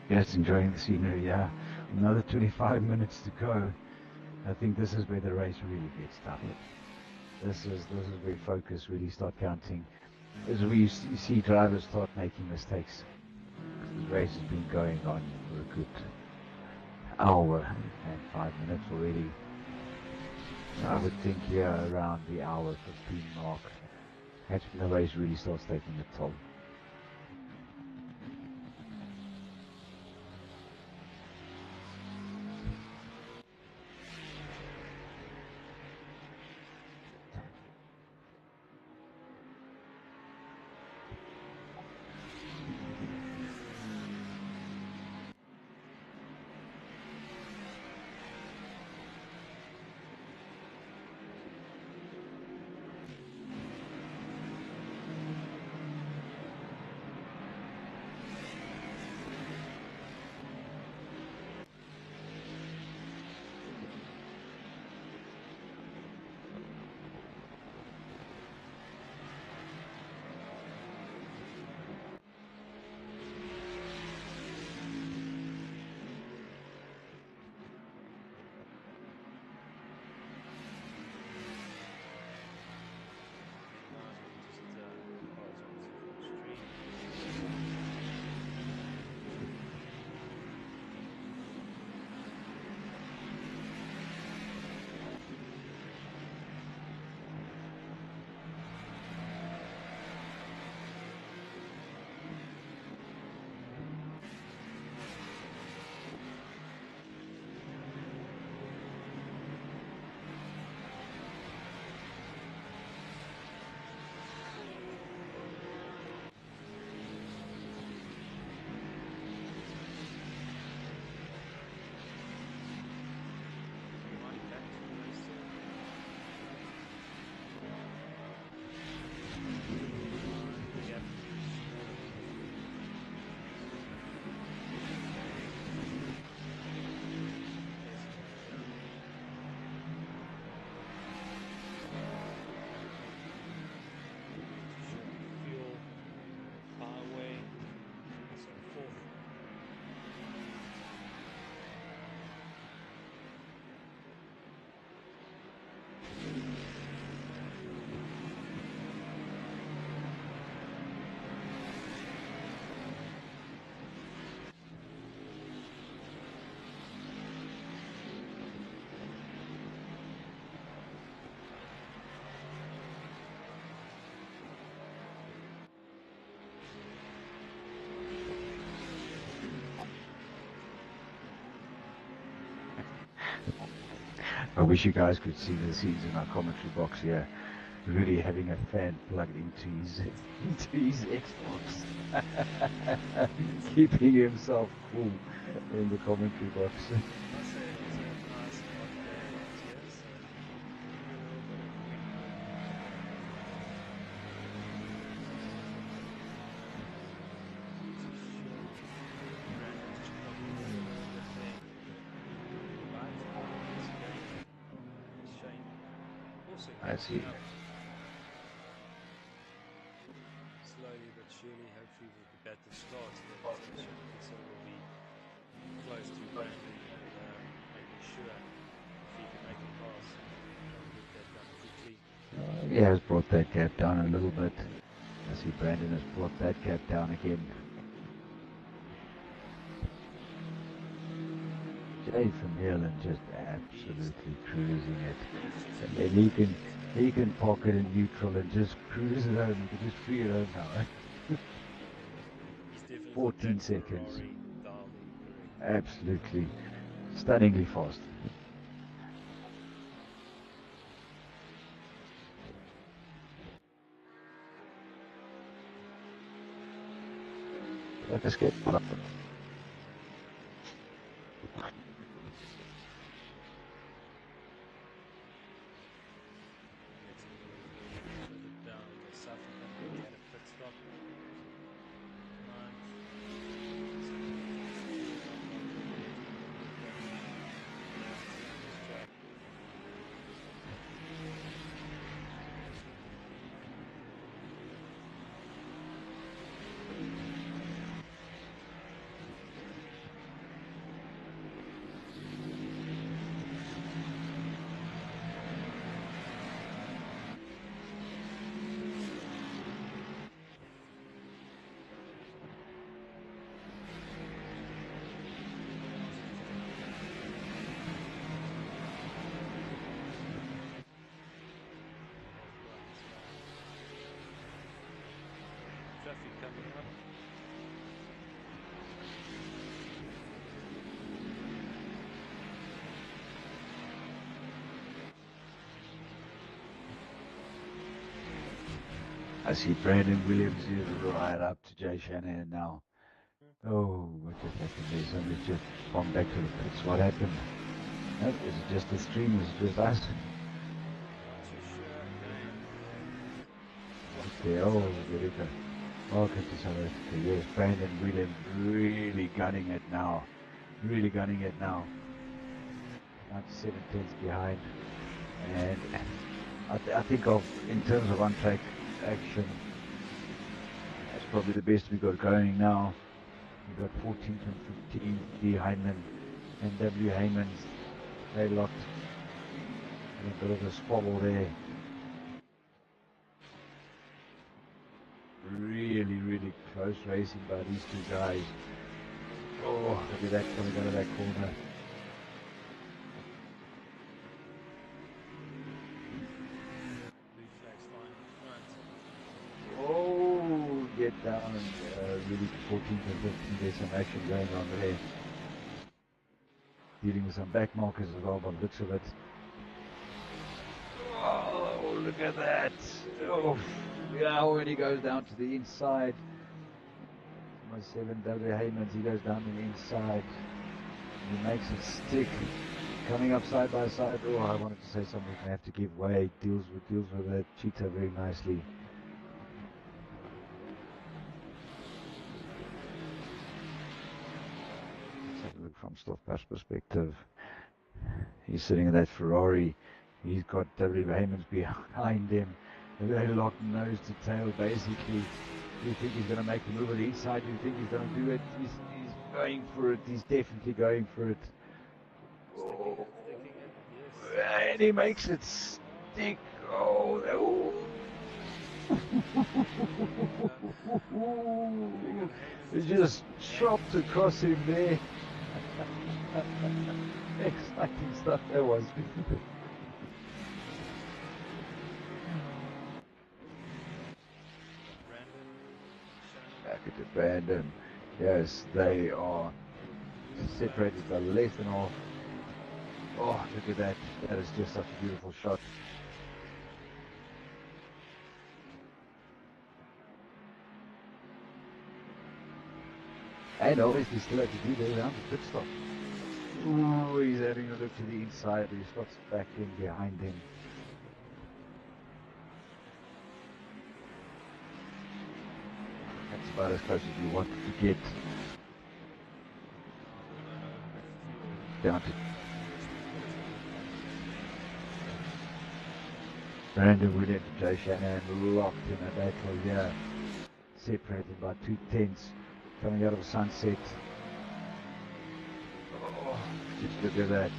Just enjoying the scenery, yeah. Another 25 minutes to go. I think this is where the race really gets tough. This is where focus really start counting. This is where you see drivers start making mistakes. The race has been going on for a good hour and 5 minutes already. I would think here around the hour 15 mark, that's when the race really starts taking a toll. I wish you guys could see the scenes in our commentary box here. Really having a fan plugged into his Xbox, keeping himself cool in the commentary box. I say it was a nice hot day out here, so maybe a little bit of wind. Brandon just probably a little bit there. Right, it's great. Shane also I see. catching up slowly but surely. Hopefully with the better start that Shane Kissel will be close to Brandon and making sure if he can make a pass, he'll get that done quickly. He has brought that gap down a little bit. I see Brandon has brought that gap down again. Jay from Highland just absolutely cruising it. And he can pocket in neutral and just cruise it home. He can just free it home now. He's definitely 14 that seconds. Ferrari dialed in correctly. Absolutely stunningly fast. Like a skate. Gets a little further down the South African at a pit stop. Ninth. Track. Traffic coming up. I see Brandon Williams is right up to Jay Shanahan now. Oh, what just happened there? Somebody just gone back to the pits. What happened? No, is it just the stream? Is it just us? Not too sure again. Okay, oh, there we go. Welcome to South Africa. Yes, Brandon Williams really gunning it now. Really gunning it now. 97 tenths behind. And I think in terms of on-track action, that's probably the best we got going now. We got 14th and 15th, D. Hyman and W. Haymans. They locked. And a bit of a squabble there. Really close racing by these two guys. Oh, look at that coming out of that corner. Blue flags flying in front. Oh, get down and really 14th and 15th. There's some action going on there. Dealing with some back markers as well by the looks of it. Oh, look at that. Oh, yeah, when he goes down to the inside. My 7 W. Haymans, he goes down to the inside. He makes it stick. Coming up side by side. Oh, I wanted to say something. I have to give way. Deals with that cheetah very nicely. Let's have a look from Stoffberg's perspective. He's sitting in that Ferrari. He's got W. Haymans behind him. They lock nose to tail basically. You think he's going to make the move on the inside? You think he's going to do it? He's going for it. He's definitely going for it. Oh, Sticking it, yes. and he makes it stick. Oh, he just chopped across him there. Exciting stuff that was. Back at the Brandon. Yes, they are separated by less than half. Oh, look at that. That is just such a beautiful shot. And obviously still have to do the round of pit stop. Ooh, he's having a look to the inside. He spots back in behind him. That's about as close as you want to get. Down to Brandon Williams and Jay Shanahan locked in a battle here. Separated by 2/10. Coming out of the sunset. Oh, just look at that.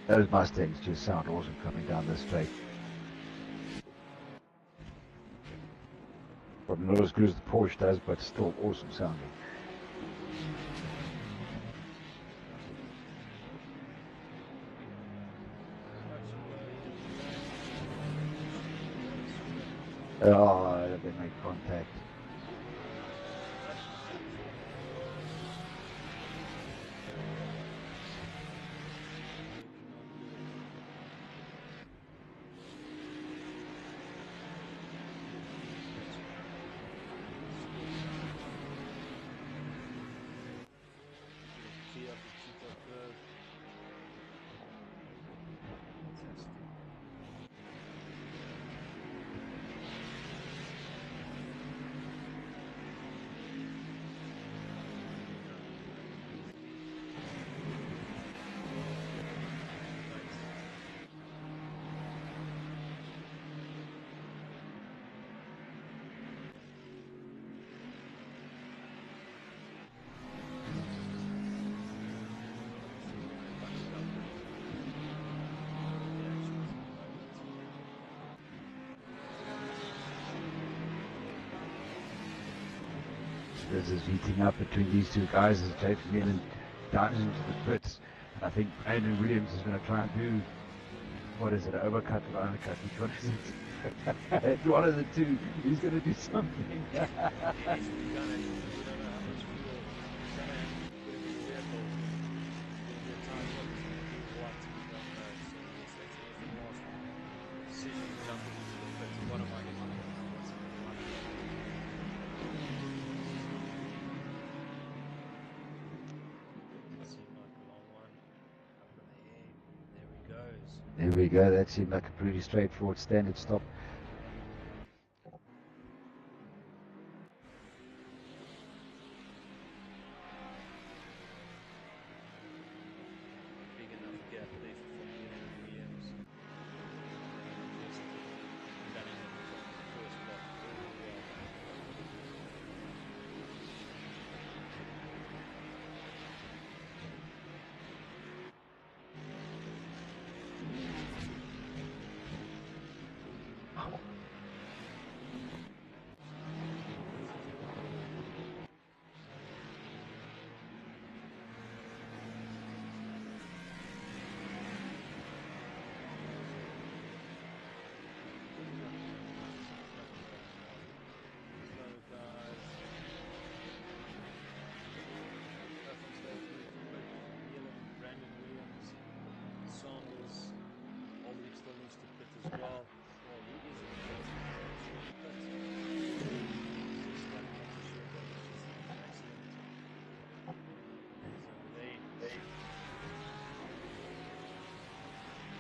Those Mustangs just sound awesome coming down this straight. Probably not as good as the Porsche does, but still awesome sounding. Oh, they make contact. This is heating up between these two guys as Jay Vermeulen dives into the pits. I think Brandon Williams is going to try and do, what is it, an overcut or undercut? Which one is it? One of the two. He's going to do something. There we go, that seemed like a pretty straightforward standard stop.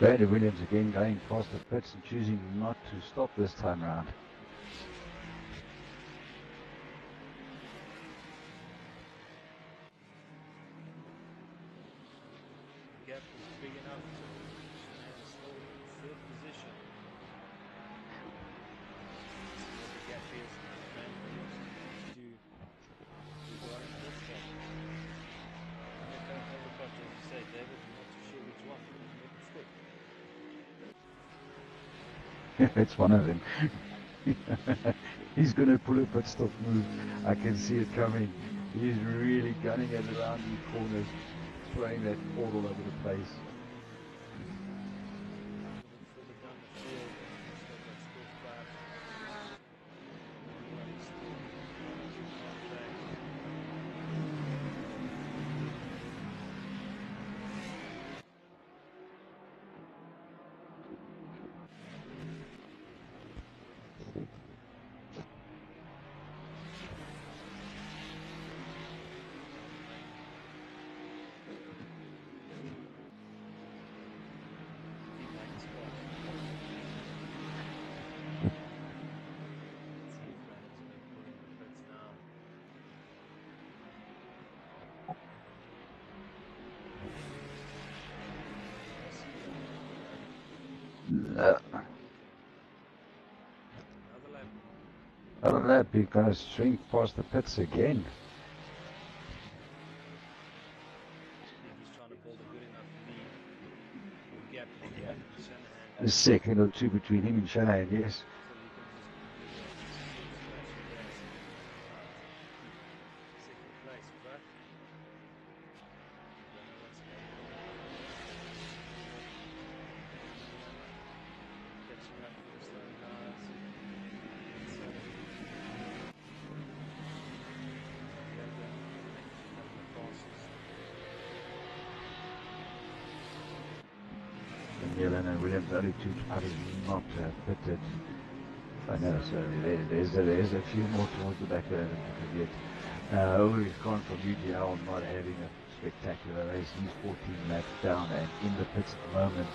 Brandon Williams again going past the pits and choosing not to stop this time around. The gap is big enough to still third position. See what the gap is. Brandon Williams to go out in this gap. Overcut, as you say, David, I'm not too sure which one. Make it stick. It's one of them. He's going to pull a pit stop move. I can see it coming. He's really gunning it around these corners, throwing that board all over the place. Further down the field, still got stiff back. Everybody's still on track. Another lap, he's going to swing past the pits again. He's trying to build a good enough lead or gap between him and Shanahan. A second or two between him and Shanahan, yes. So he can just splash there. Second place, but catching up with the slow cars. Yellen and Williams only two drivers not pitted. I know, so there's a few more towards the back there than to forget. Ulrich Gran from UGL not having a spectacular race. He's 14 laps down and in the pits at the moment.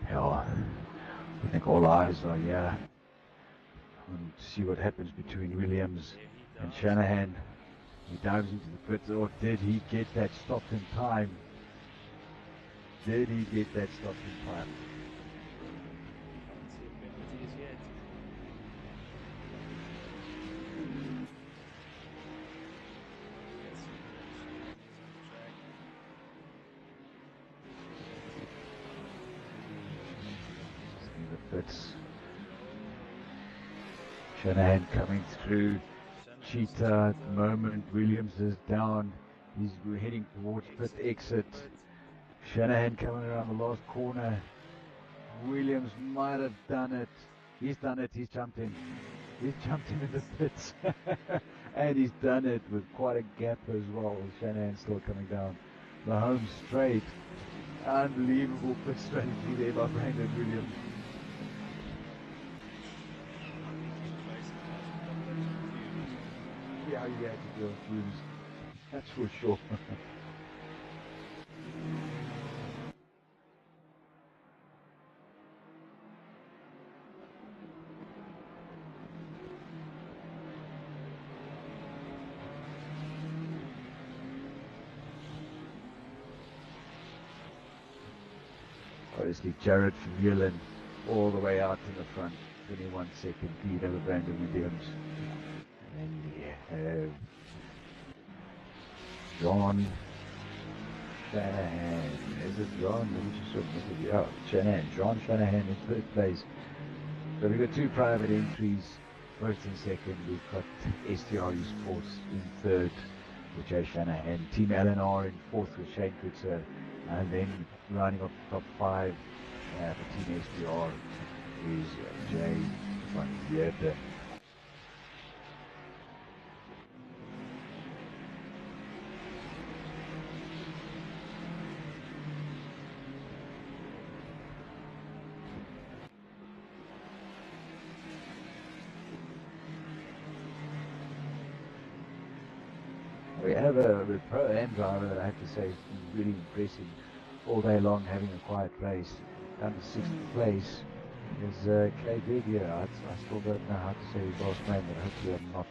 Yeah, I think all eyes are here and see what happens between Williams and Shanahan. He dives into the pits. Or did he get that stopped in time? Did he get that stopped in time? Can't see a penalty as yet. Let's see what Shanahan is on the track. See the pits. Shanahan coming through. Cheetah at the moment. Williams is down. We're heading towards pit exit. Shanahan coming around the last corner. Williams might have done it. He's done it. He's jumped in. He's jumped into the pits. And he's done it with quite a gap as well. Shanahan still coming down the home straight. Unbelievable pit strategy there by Brandon Williams. Yeah, he had to go fumes. That's for sure. Obviously, Jared from Yellen all the way out in the front, 21-second lead over Brandon Williams. And we have John Shanahan. Is it John? Let me just look. Is it, yeah, Shanahan. John Shanahan in third place. So we've got two private entries, first and second. We've got STRE Sports in third with Jay Shanahan. Team LNR in fourth with Shane Kutzer. And then rounding off the top five for Team STR is Jay van Beerde. We have a pro-am driver that I have to say has been really impressive all day long, having a quiet race. Down to sixth place is Clay Big here. I still don't know how to say his last name, but hopefully I'm not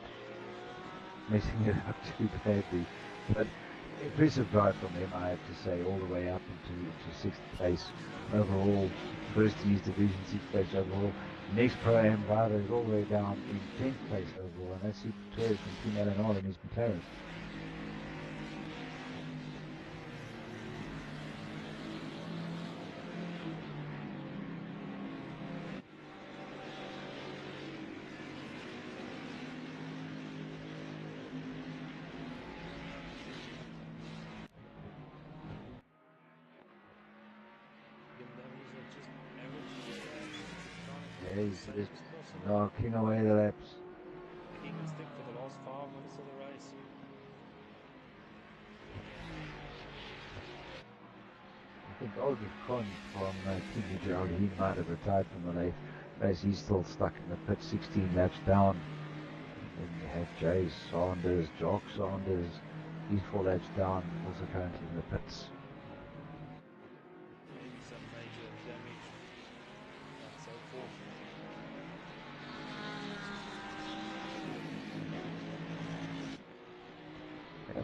messing it up too badly. But impressive drive from him, I have to say, all the way up into sixth place overall. First in his division, sixth place overall. Next pro-am driver is all the way down in 10th place overall, and that's Super Torres from Team LNR in his McLaren. Yeah, he's just knocking away the laps. He can stick for the last 5 minutes of the race. I think Olgi Kron from Team Gerald, he might have retired from the race. He's still stuck in the pit, 16 laps down. Then you have Jay Sanders, Jock Sanders, he's 4 laps down, also currently in the pits. Maybe some major damage and so forth.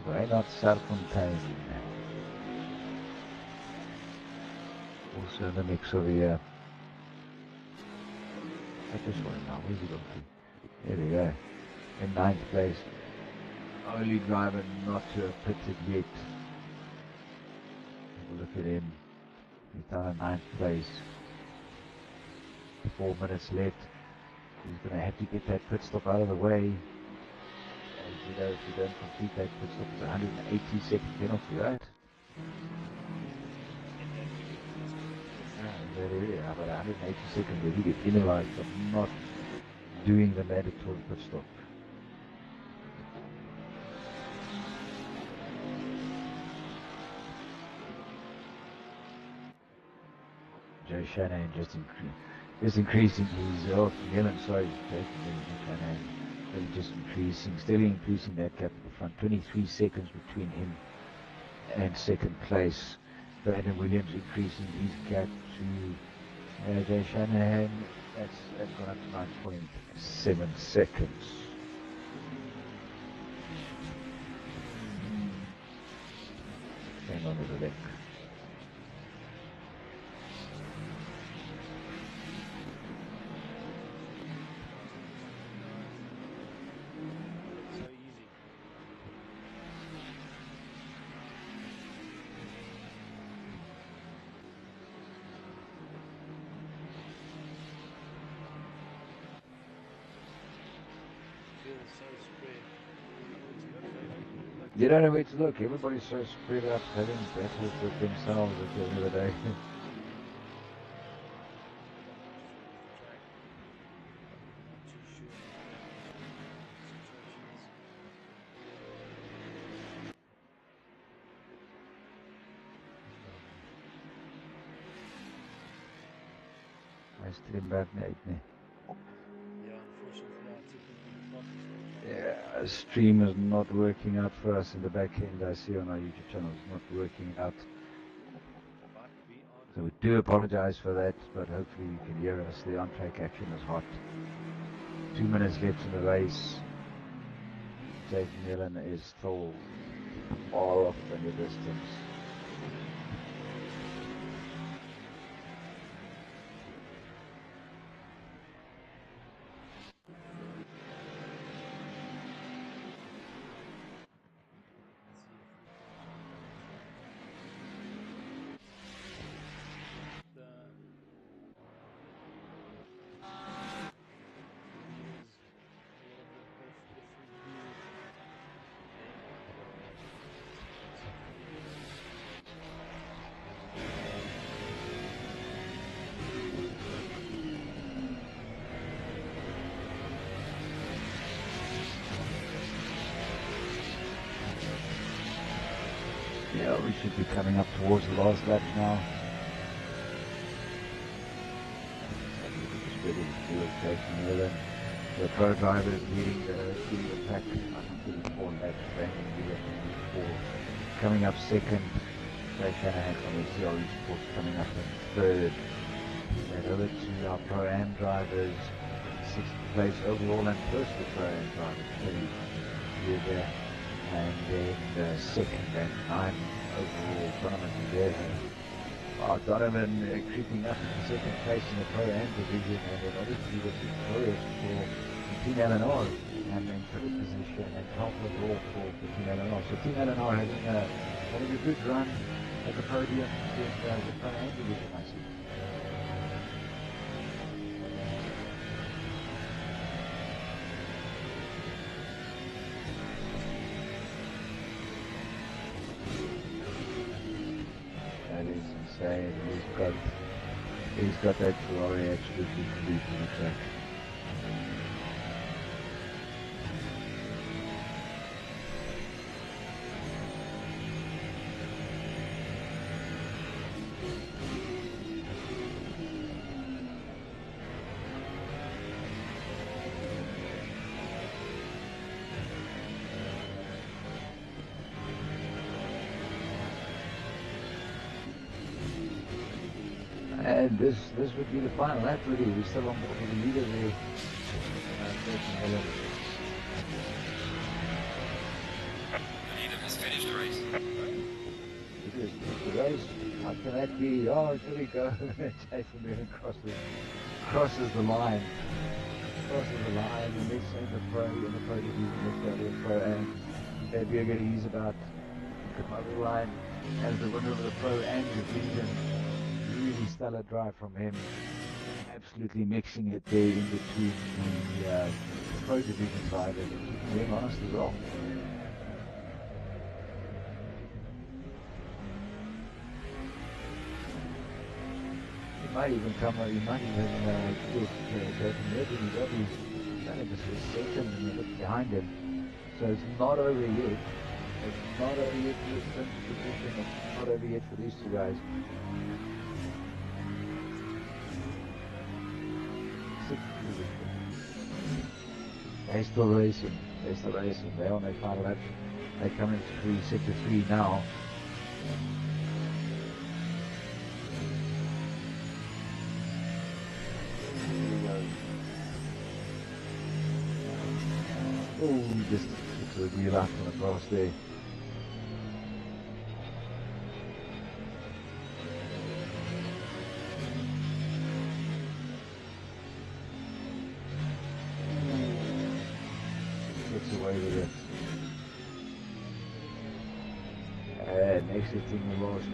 Reinhard Serfontein. Also in the mix over here. At this one now, where's he got to? There we go. In 9th place. Only driver not to have pitted yet. Look at him. He's down in 9th place. 4 minutes left. He's going to have to get that pit stop out of the way. As you know, if you don't complete that pit stop, it's a 180-second penalty, right? That area, about 180 seconds where he gets penalized for not doing the mandatory pit stop. Joe Shanahan just increasing his sorry, Shanahan, really just steadily increasing that gap at the front. 23 seconds between him and second place. Brandon Williams increasing his gap to Jay Shanahan. That's gone up to 9.7 seconds. Hang on to the link. You don't know where to look. Everybody's so spread out, having battles with themselves at the end of the day. I stream back net. Yeah, stream is not working out for us in the back end. I see on our YouTube channel it's not working out. So we do apologize for that, but hopefully you can hear us. The on-track action is hot. 2 minutes left in the race. Jake Millen is still far off in the distance. Yeah, we should be coming up towards the last lap now. Jason Millen, the pro driver is leading the pack. I think it's 4 laps, Brandon Wheeler 4. Coming up second, Ray Shanahan from the CRE Sports coming up in third. Then over to our Pro-Am drivers, 6th place overall and personal Pro-Am drivers, Kelly there. And then second and 9 overall, Donovan there. Donovan creeping up in the second place in the Pro-Am division, and then obviously the victorious for Team LNR, and then third position and 12th overall for Team LNR. So Team LNR having a good run at the podium in the Pro-Am division, I see. That is insane. He's got that Ferrari absolutely complete in the track. And this would be the final lap really. We're still on board with the leader there. The leader has finished the race. It is the race. How can that be? Oh, here we go. Jason Millen crosses the line. Crosses the line. And next in the pro division, let's go to the pro, and maybe we're going to use about the line as the winner of the pro and division. Really stellar drive from him, absolutely mixing it there in between the pro division drivers and keeping them honest as well. He might even give Jason Millen, he's only just a second and a bit behind him, so it's not over yet. It's not over yet for this position, it's not over yet for these two guys. They're still racing. They're on their final lap. They come into sector 3 now. Oh, just took the wheel out from across there. Away with it. And exiting the last